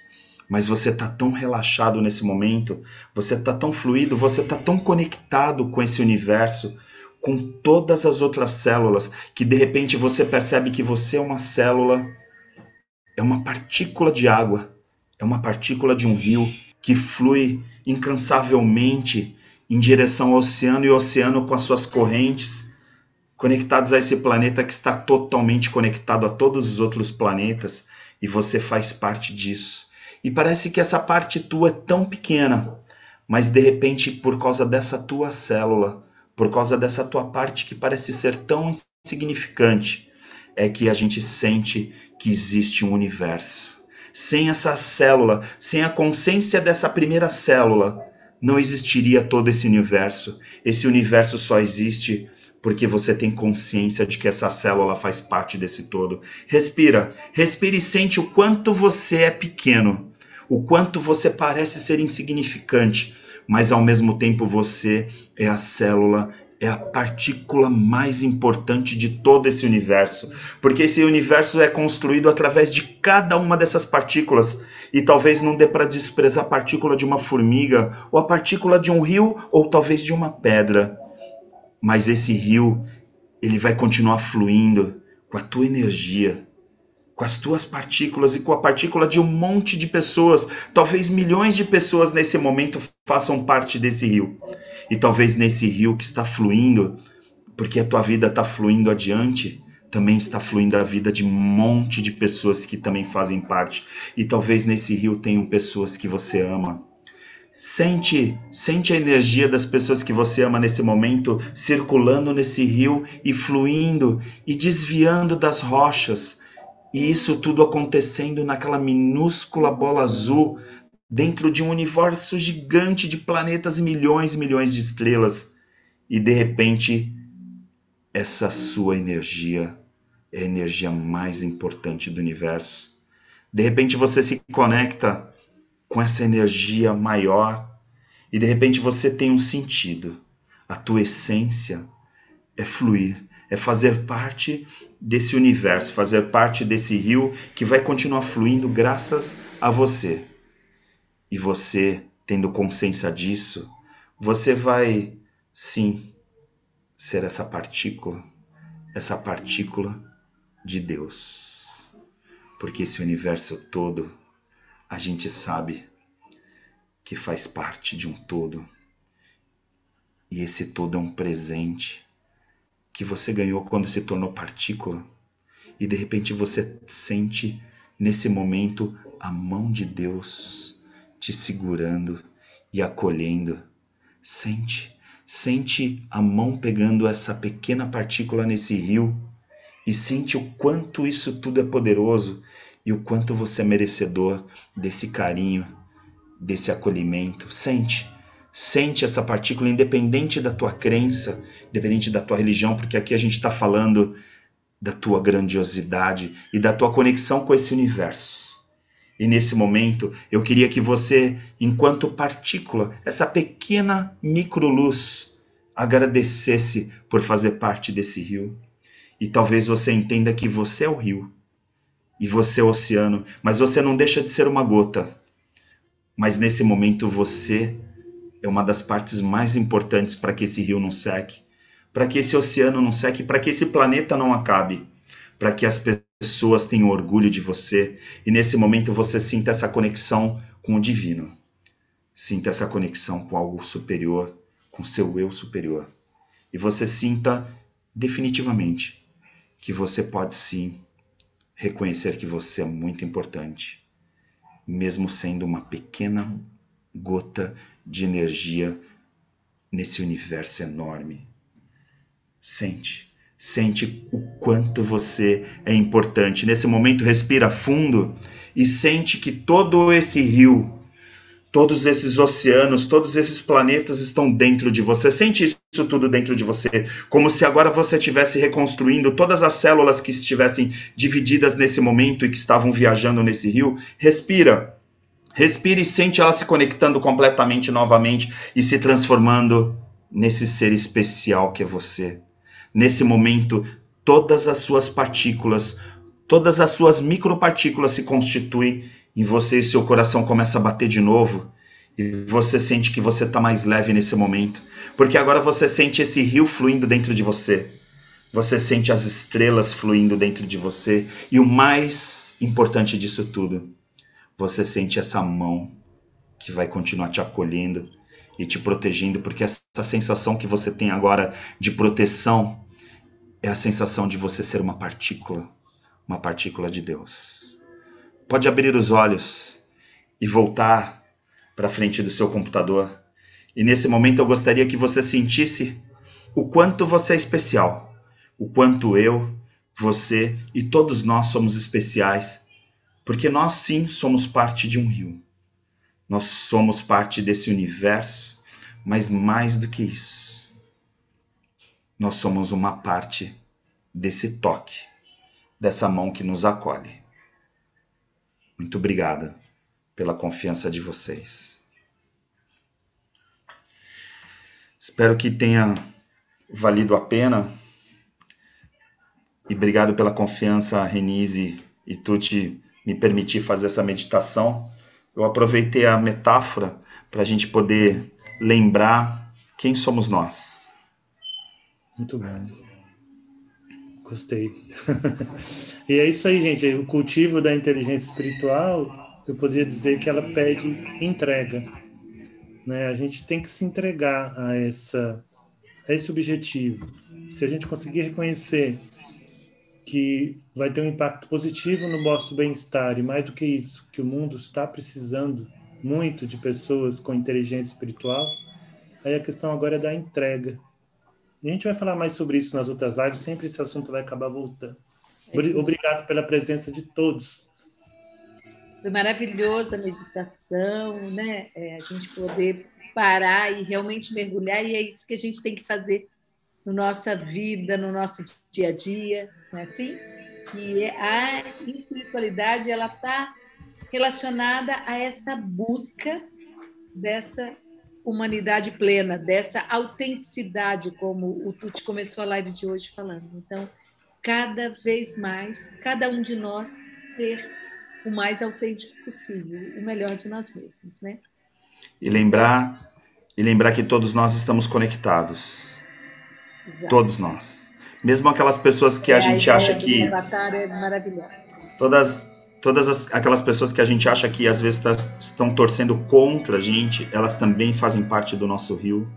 Speaker 1: Mas você está tão relaxado nesse momento, você está tão fluido, você está tão conectado com esse universo, com todas as outras células, que de repente você percebe que você é uma célula, é uma partícula de água, é uma partícula de um rio que flui incansavelmente em direção ao oceano, e o oceano com as suas correntes, conectados a esse planeta que está totalmente conectado a todos os outros planetas, e você faz parte disso. E parece que essa parte tua é tão pequena, mas de repente, por causa dessa tua célula, por causa dessa tua parte que parece ser tão insignificante, é que a gente sente que existe um universo. Sem essa célula, sem a consciência dessa primeira célula, não existiria todo esse universo. Esse universo só existe porque você tem consciência de que essa célula faz parte desse todo. Respira e sente o quanto você é pequeno, o quanto você parece ser insignificante, mas ao mesmo tempo você é a célula, é a partícula mais importante de todo esse universo, porque esse universo é construído através de cada uma dessas partículas, e talvez não dê para desprezar a partícula de uma formiga, ou a partícula de um rio, ou talvez de uma pedra, mas esse rio, ele vai continuar fluindo com a tua energia, com as tuas partículas e com a partícula de um monte de pessoas. Talvez milhões de pessoas nesse momento façam parte desse rio. E talvez nesse rio que está fluindo, porque a tua vida está fluindo adiante, também está fluindo a vida de um monte de pessoas que também fazem parte. E talvez nesse rio tenham pessoas que você ama. Sente a energia das pessoas que você ama nesse momento, circulando nesse rio e fluindo e desviando das rochas. E isso tudo acontecendo naquela minúscula bola azul, dentro de um universo gigante de planetas e milhões de estrelas. E de repente, essa sua energia é a energia mais importante do universo. De repente você se conecta com essa energia maior e de repente você tem um sentido. A tua essência é fluir, é fazer parte desse universo, fazer parte desse rio que vai continuar fluindo graças a você. E você, tendo consciência disso, você vai, sim, ser essa partícula de Deus. Porque esse universo todo, a gente sabe que faz parte de um todo. E esse todo é um presente que você ganhou quando se tornou partícula, e de repente você sente nesse momento a mão de Deus te segurando e acolhendo. Sente a mão pegando essa pequena partícula nesse rio, e sente o quanto isso tudo é poderoso e o quanto você é merecedor desse carinho, desse acolhimento. Sente essa partícula, independente da tua crença, independente da tua religião, porque aqui a gente está falando da tua grandiosidade e da tua conexão com esse universo. E nesse momento, eu queria que você, enquanto partícula, essa pequena microluz, agradecesse por fazer parte desse rio. E talvez você entenda que você é o rio, e você é o oceano, mas você não deixa de ser uma gota. Mas nesse momento você é uma das partes mais importantes para que esse rio não seque, para que esse oceano não seque, para que esse planeta não acabe, para que as pessoas tenham orgulho de você. E nesse momento você sinta essa conexão com o divino. Sinta essa conexão com algo superior, com seu eu superior. E você sinta definitivamente que você pode sim reconhecer que você é muito importante, mesmo sendo uma pequena gota de energia nesse universo enorme. Sente o quanto você é importante. Nesse momento, respira fundo e sente que todo esse rio, Todos esses oceanos, todos esses planetas estão dentro de você. Sente isso tudo dentro de você, como se agora você estivesse reconstruindo todas as células que estivessem divididas nesse momento e que estavam viajando nesse rio. Respira. Respira e sente ela se conectando completamente novamente e se transformando nesse ser especial que é você. Nesse momento, todas as suas partículas, todas as suas micropartículas se constituem em você e seu coração começa a bater de novo. E você sente que você está mais leve nesse momento. Porque agora você sente esse rio fluindo dentro de você. Você sente as estrelas fluindo dentro de você. E o mais importante disso tudo, você sente essa mão que vai continuar te acolhendo e te protegendo, porque essa sensação que você tem agora de proteção é a sensação de você ser uma partícula de Deus. Pode abrir os olhos e voltar para frente do seu computador. E nesse momento eu gostaria que você sentisse o quanto você é especial, o quanto eu, você e todos nós somos especiais. Porque nós sim somos parte de um rio. Nós somos parte desse universo, mas mais do que isso. Nós somos uma parte desse toque, dessa mão que nos acolhe. Muito obrigado pela confiança de vocês. Espero que tenha valido a pena. E obrigado pela confiança, Renise e Tuti, me permitir fazer essa meditação. Eu aproveitei a metáfora para a gente poder lembrar quem somos nós.
Speaker 2: Muito bom. Gostei. E é isso aí, gente. O cultivo da inteligência espiritual, eu poderia dizer que ela pede entrega, né? A gente tem que se entregar a esse objetivo. Se a gente conseguir reconhecer que vai ter um impacto positivo no nosso bem-estar, e mais do que isso, que o mundo está precisando muito de pessoas com inteligência espiritual, aí a questão agora é da entrega. E a gente vai falar mais sobre isso nas outras lives, sempre esse assunto vai acabar voltando. Obrigado pela presença de todos.
Speaker 3: Foi maravilhosa a meditação, né? A gente poder parar e realmente mergulhar, e é isso que a gente tem que fazer na nossa vida, no nosso dia a dia, não é assim? E a espiritualidade, ela está relacionada a essa busca dessa humanidade plena, dessa autenticidade, como o Tuti começou a live de hoje falando. Então, cada vez mais, cada um de nós ser o mais autêntico possível, o melhor de nós mesmos, né?
Speaker 1: E lembrar que todos nós estamos conectados. Exato. Todos nós. Mesmo aquelas pessoas que a gente acha que...
Speaker 3: A Avatar é maravilhosa.
Speaker 1: Todas aquelas pessoas que a gente acha que às vezes estão torcendo contra a gente, elas também fazem parte do nosso rio,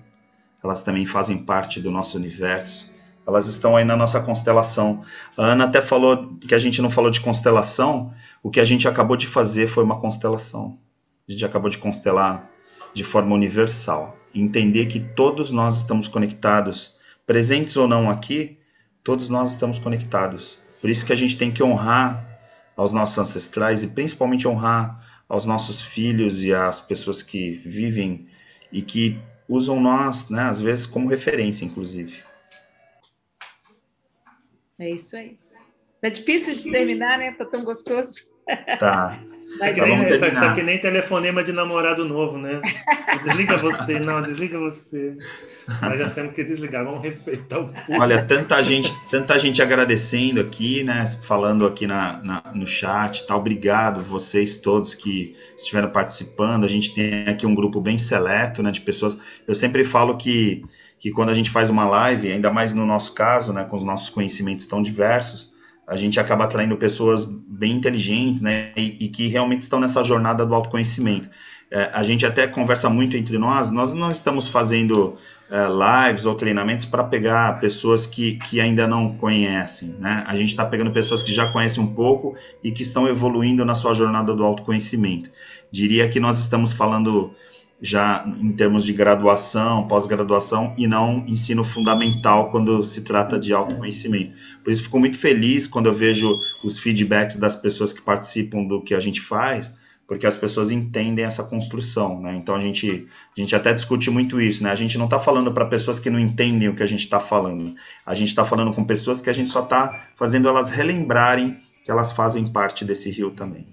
Speaker 1: elas também fazem parte do nosso universo, elas estão aí na nossa constelação. A Ana até falou que a gente não falou de constelação, o que a gente acabou de fazer foi uma constelação. A gente acabou de constelar de forma universal. Entender que todos nós estamos conectados, presentes ou não aqui, todos nós estamos conectados. Por isso que a gente tem que honrar aos nossos ancestrais e principalmente honrar aos nossos filhos e às pessoas que vivem e que usam nós, né, às vezes como referência, inclusive.
Speaker 3: É isso aí. Tá difícil de terminar, né? Tá tão gostoso.
Speaker 1: Tá.
Speaker 2: Mas tá que nem telefonema de namorado novo, né? Desliga você, não, desliga você. Nós já temos que desligar, vamos respeitar o público.
Speaker 1: Olha, tanta gente agradecendo aqui, né? Falando aqui no chat, tá? Obrigado vocês todos que estiveram participando. A gente tem aqui um grupo bem seleto, né, de pessoas. Eu sempre falo que quando a gente faz uma live, ainda mais no nosso caso, né, com os nossos conhecimentos tão diversos, a gente acaba atraindo pessoas bem inteligentes, né, e que realmente estão nessa jornada do autoconhecimento. A gente até conversa muito entre nós não estamos fazendo lives ou treinamentos para pegar pessoas que ainda não conhecem, né? A gente está pegando pessoas que já conhecem um pouco e que estão evoluindo na sua jornada do autoconhecimento. Diria que nós estamos falando já em termos de graduação, pós-graduação e não ensino fundamental quando se trata de autoconhecimento. Por isso fico muito feliz quando eu vejo os feedbacks das pessoas que participam do que a gente faz, porque as pessoas entendem essa construção, né? Então a gente até discute muito isso, né? A gente não está falando para pessoas que não entendem o que a gente está falando. A gente está falando com pessoas que a gente só está fazendo elas relembrarem que elas fazem parte desse rio também.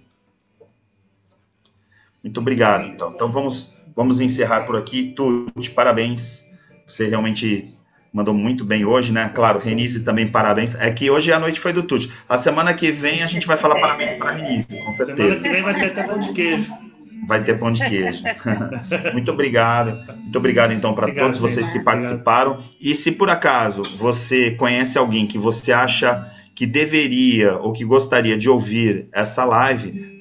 Speaker 1: Muito obrigado, então. Então vamos encerrar por aqui. Tuti, parabéns. Você realmente mandou muito bem hoje, né? Claro, Renise também, parabéns. É que hoje a noite foi do Tuti. A semana que vem a gente vai falar parabéns para a Renise, com certeza.
Speaker 2: Semana que vem vai ter até pão de queijo.
Speaker 1: Vai ter pão de queijo. Muito obrigado. Muito obrigado, então, para todos vocês que participaram. E se por acaso você conhece alguém que você acha que deveria ou que gostaria de ouvir essa live,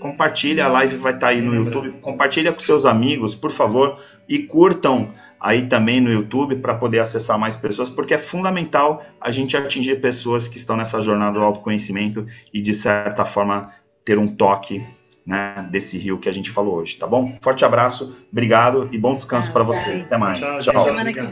Speaker 1: compartilha, a live vai estar aí no YouTube, compartilha com seus amigos, por favor, e curtam aí também no YouTube para poder acessar mais pessoas, porque é fundamental a gente atingir pessoas que estão nessa jornada do autoconhecimento e, de certa forma, ter um toque, né, desse rio que a gente falou hoje, tá bom? Forte abraço, obrigado e bom descanso para vocês. Até mais.
Speaker 2: Tchau.
Speaker 3: Semana que vem.